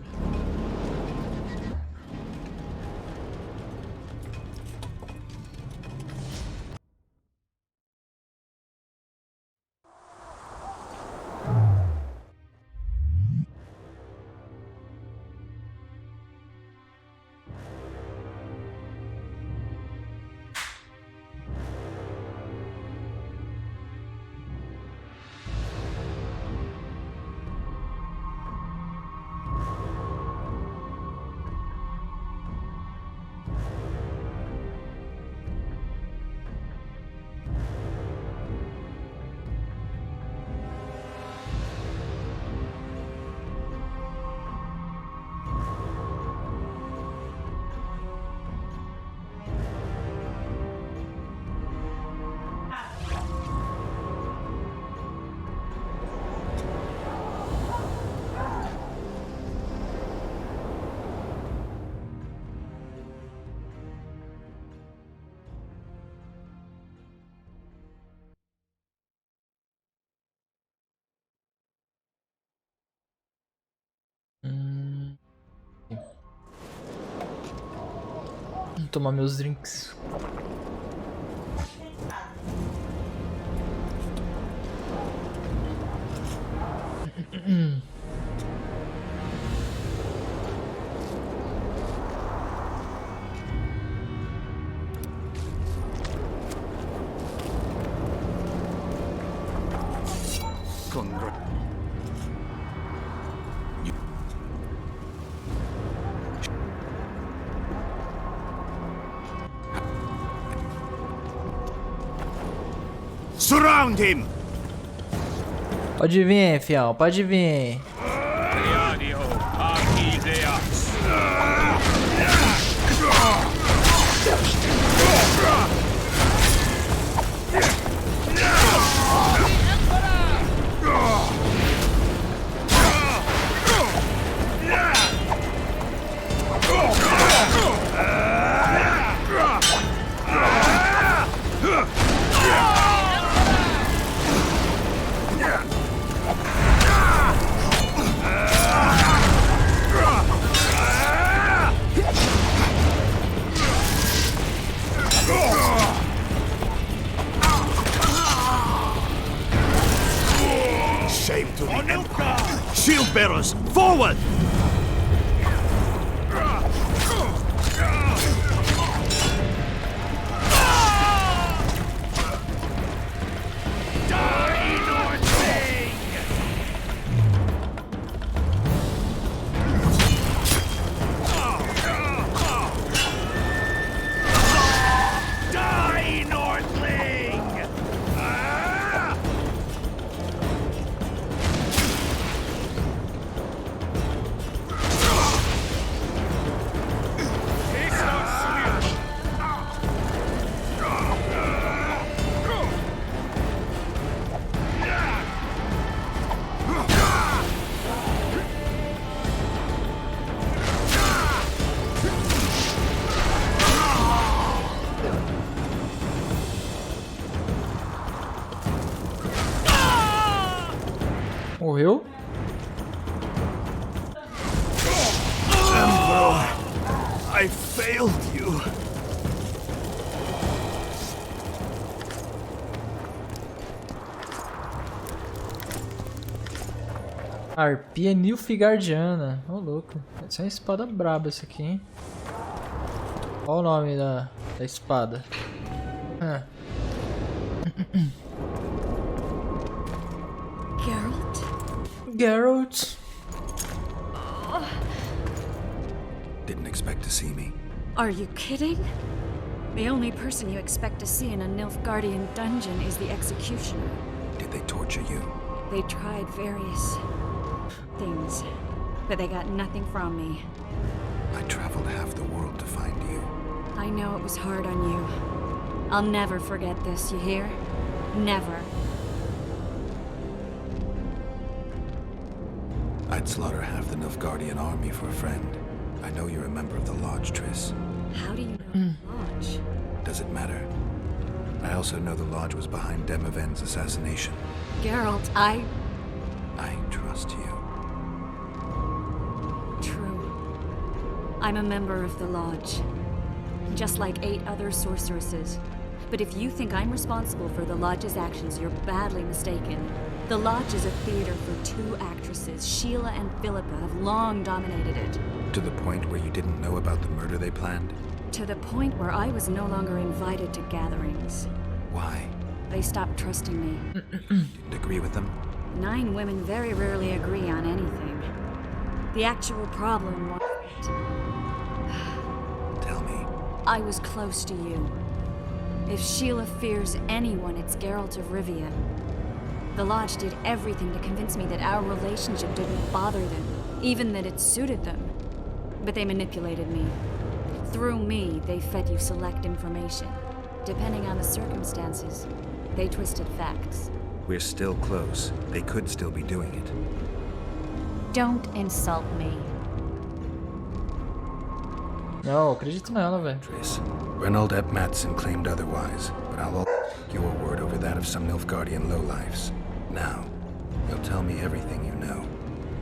Vou tomar meus drinks. Surround him! Pode vir, fiel, pode vir. Shame to the Emperor! Shield bearers, forward! Morreu? Emperor, I failed you. Arpia Nilfgaardiana. Ô, louco. Essa é uma espada braba essa aqui, hein? Qual o nome da espada? Geralt? Didn't expect to see me. Are you kidding? The only person you expect to see in a Nilfgaardian dungeon is the executioner. Did they torture you? They tried various things, but they got nothing from me. I traveled half the world to find you. I know it was hard on you. I'll never forget this, you hear? Never. I'd slaughter half the Nilfgaardian army for a friend. I know you're a member of the Lodge, Triss. How do you know the Lodge? Does it matter? I also know the Lodge was behind Demaven's assassination. Geralt, I trust you. True. I'm a member of the Lodge. Just like 8 other sorceresses. But if you think I'm responsible for the Lodge's actions, you're badly mistaken. The Lodge is a theater for 2 actresses. Sheila and Philippa have long dominated it. To the point where you didn't know about the murder they planned? To the point where I was no longer invited to gatherings. Why? They stopped trusting me. Didn't agree with them? 9 women very rarely agree on anything. The actual problem was that... Tell me. I was close to you. If Sheila fears anyone, it's Geralt of Rivia. The Lodge did everything to convince me that our relationship didn't bother them, even that it suited them. But they manipulated me. Through me, they fed you select information. Depending on the circumstances, they twisted facts. We're still close. They could still be doing it. Don't insult me. Não, acredito nela, velho. Triss, Reynold Ep Matson claimed otherwise, but I'll take your word over that of some Nilfgaardian lowlifes. Now, you'll tell me everything you know.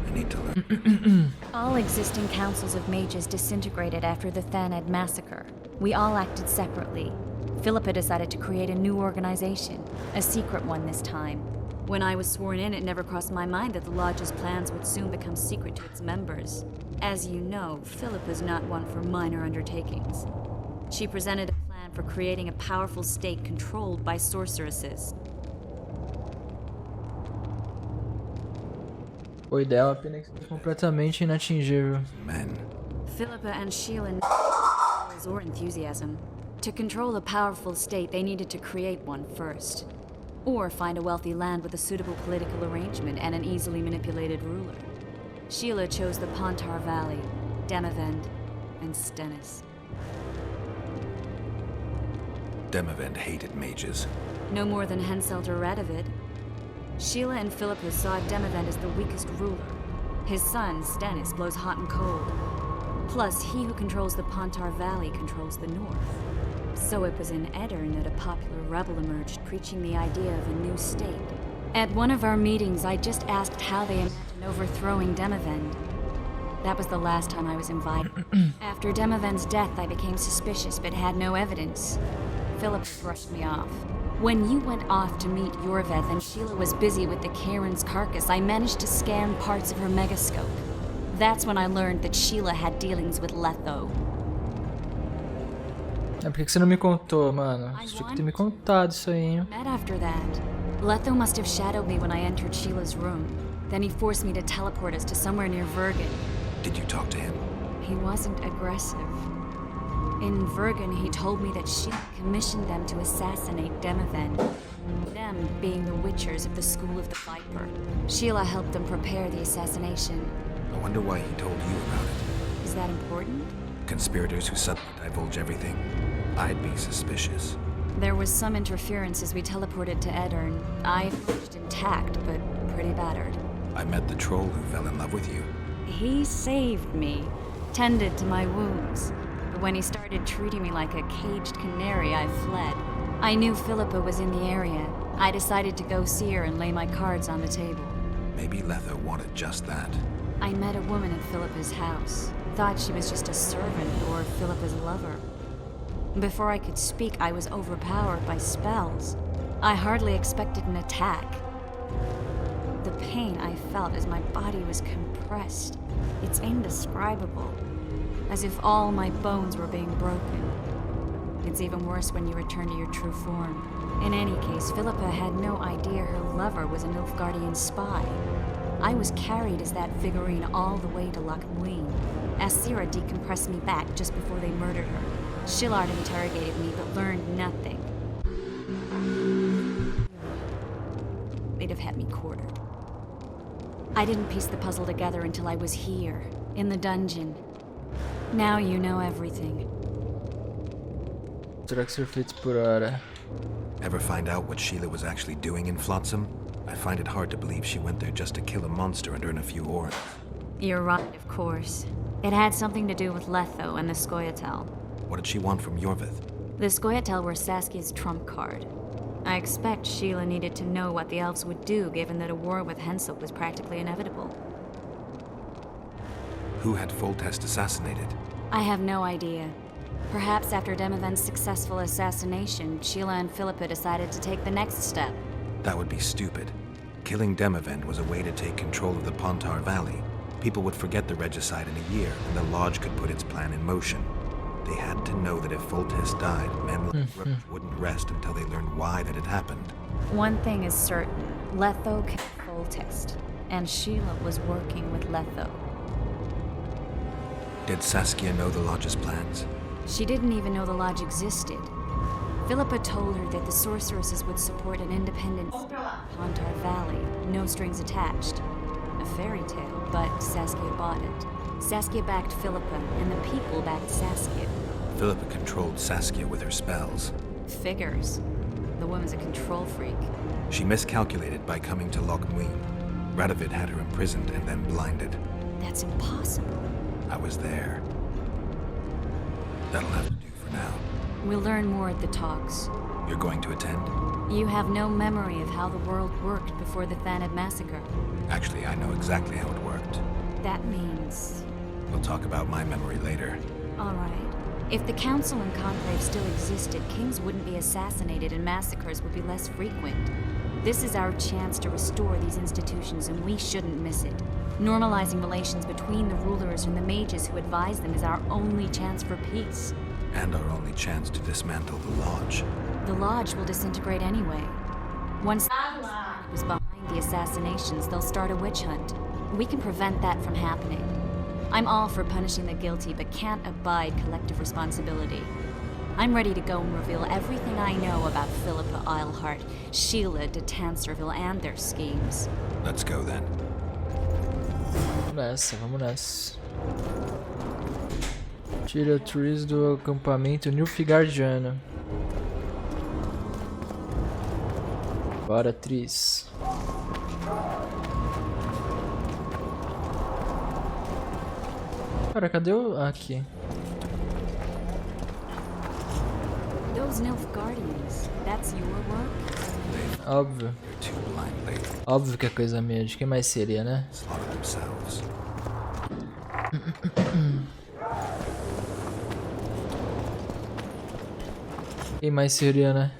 I need to learn. All existing councils of mages disintegrated after the Thaned massacre. We all acted separately. Philippa decided to create a new organization, a secret one this time. When I was sworn in, it never crossed my mind that the Lodge's plans would soon become secret to its members. As you know, Philippa's not one for minor undertakings. She presented a plan for creating a powerful state controlled by sorceresses. O ideal apenas é completamente inatingível. Philippa and Sheila or enthusiasm. To control a powerful state, they needed to create one first. Or find a wealthy land with a suitable political arrangement and an easily manipulated ruler. Sheila chose the Pontar Valley, Demavend, and Stennis. Demavend hated mages. No more than Henselt or Radovid. Sheila and Philippa saw Demavend as the weakest ruler. His son, Stennis, blows hot and cold. Plus, he who controls the Pontar Valley controls the north. So it was in Edirn that a popular rebel emerged, preaching the idea of a new state. At one of our meetings, I just asked how they imagined overthrowing Demavend. That was the last time I was invited. After Demavend's death, I became suspicious, but had no evidence. Philippa brushed me off. When you went off to meet Yorveth and Sheila was busy with the Karen's carcass, I managed to scan parts of her megascope. That's when I learned that Sheila had dealings with Letho. É, por que você não me contou, mano? Você tinha que ter me contado isso aí, hein? Met after that. Letho must have shadowed me when I entered Sheila's room. Then he forced me to teleport us to somewhere near Vergen. Did you talk to him? He wasn't aggressive. In Vergen, he told me that Sheila commissioned them to assassinate Demavend. Them being the Witchers of the School of the Viper. Sheila helped them prepare the assassination. I wonder why he told you about it. Is that important? Conspirators who suddenly divulge everything. I'd be suspicious. There was some interference as we teleported to Edirn. I emerged intact, but pretty battered. I met the troll who fell in love with you. He saved me, tended to my wounds. But when he started treating me like a caged canary, I fled. I knew Philippa was in the area. I decided to go see her and lay my cards on the table. Maybe Letho wanted just that. I met a woman at Philippa's house. Thought she was just a servant or Philippa's lover. Before I could speak, I was overpowered by spells. I hardly expected an attack. The pain I felt as my body was compressed, it's indescribable. As if all my bones were being broken. It's even worse when you return to your true form. In any case, Philippa had no idea her lover was a Nilfgaardian spy. I was carried as that figurine all the way to Loch Muin. Asira decompressed me back just before they murdered her. Shillard interrogated me but learned nothing. They'd have had me quartered. I didn't piece the puzzle together until I was here, in the dungeon. Now you know everything. Ever find out what Sheila was actually doing in Flotsam? I find it hard to believe she went there just to kill a monster and earn a few ores. You're right, of course. It had something to do with Letho and the Scoia'tael. What did she want from Yorvith? The Scoia'tael were Saskia's trump card. I expect Sheila needed to know what the elves would do, given that a war with Henselt was practically inevitable. Who had Foltest assassinated? I have no idea. Perhaps after Demavend's successful assassination, Sheila and Philippa decided to take the next step. That would be stupid. Killing Demavend was a way to take control of the Pontar Valley. People would forget the regicide in a year, and the Lodge could put its plan in motion. They had to know that if Foltest died, men wouldn't rest until they learned why that had happened. One thing is certain. Letho killed Foltest, and Sheila was working with Letho. Did Saskia know the Lodge's plans? She didn't even know the Lodge existed. Philippa told her that the sorceresses would support an independent Pontar Valley, no strings attached. A fairy tale, but Saskia bought it. Saskia backed Philippa, and the people backed Saskia. Philippa controlled Saskia with her spells. Figures. The woman's a control freak. She miscalculated by coming to Loch Muin. Radovid had her imprisoned and then blinded. That's impossible. I was there. That'll have to do for now. We'll learn more at the talks. You're going to attend? You have no memory of how the world worked before the Thanid massacre. Actually, I know exactly how it worked. That means... We'll talk about my memory later. All right. If the Council and Conclave still existed, kings wouldn't be assassinated and massacres would be less frequent. This is our chance to restore these institutions, and we shouldn't miss it. Normalizing relations between the rulers and the mages who advise them is our only chance for peace. And our only chance to dismantle the Lodge. The Lodge will disintegrate anyway. Once was behind the assassinations, they'll start a witch hunt. We can prevent that from happening. I'm all for punishing the guilty, but can't abide collective responsibility. I'm ready to go and reveal everything I know about Philippa Eilhart, Sheila de Tanserville, and their schemes. Let's go then. Vamos nessa. Tira Trees do acampamento Nilfgaardiano. Bora, Tris. Cara, cadê o... Ah, aqui. Those Nilfgaardians, that's your work? Óbvio. Óbvio que é coisa minha. De quem mais seria, né? Quem mais seria, né?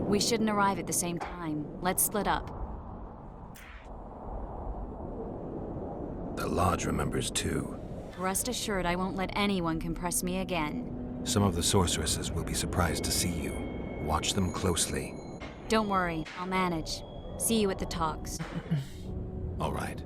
We shouldn't arrive at the same time. Let's split up. The Lodge remembers too. Rest assured I won't let anyone compress me again. Some of the sorceresses will be surprised to see you. Watch them closely. Don't worry, I'll manage. See you at the talks. All right.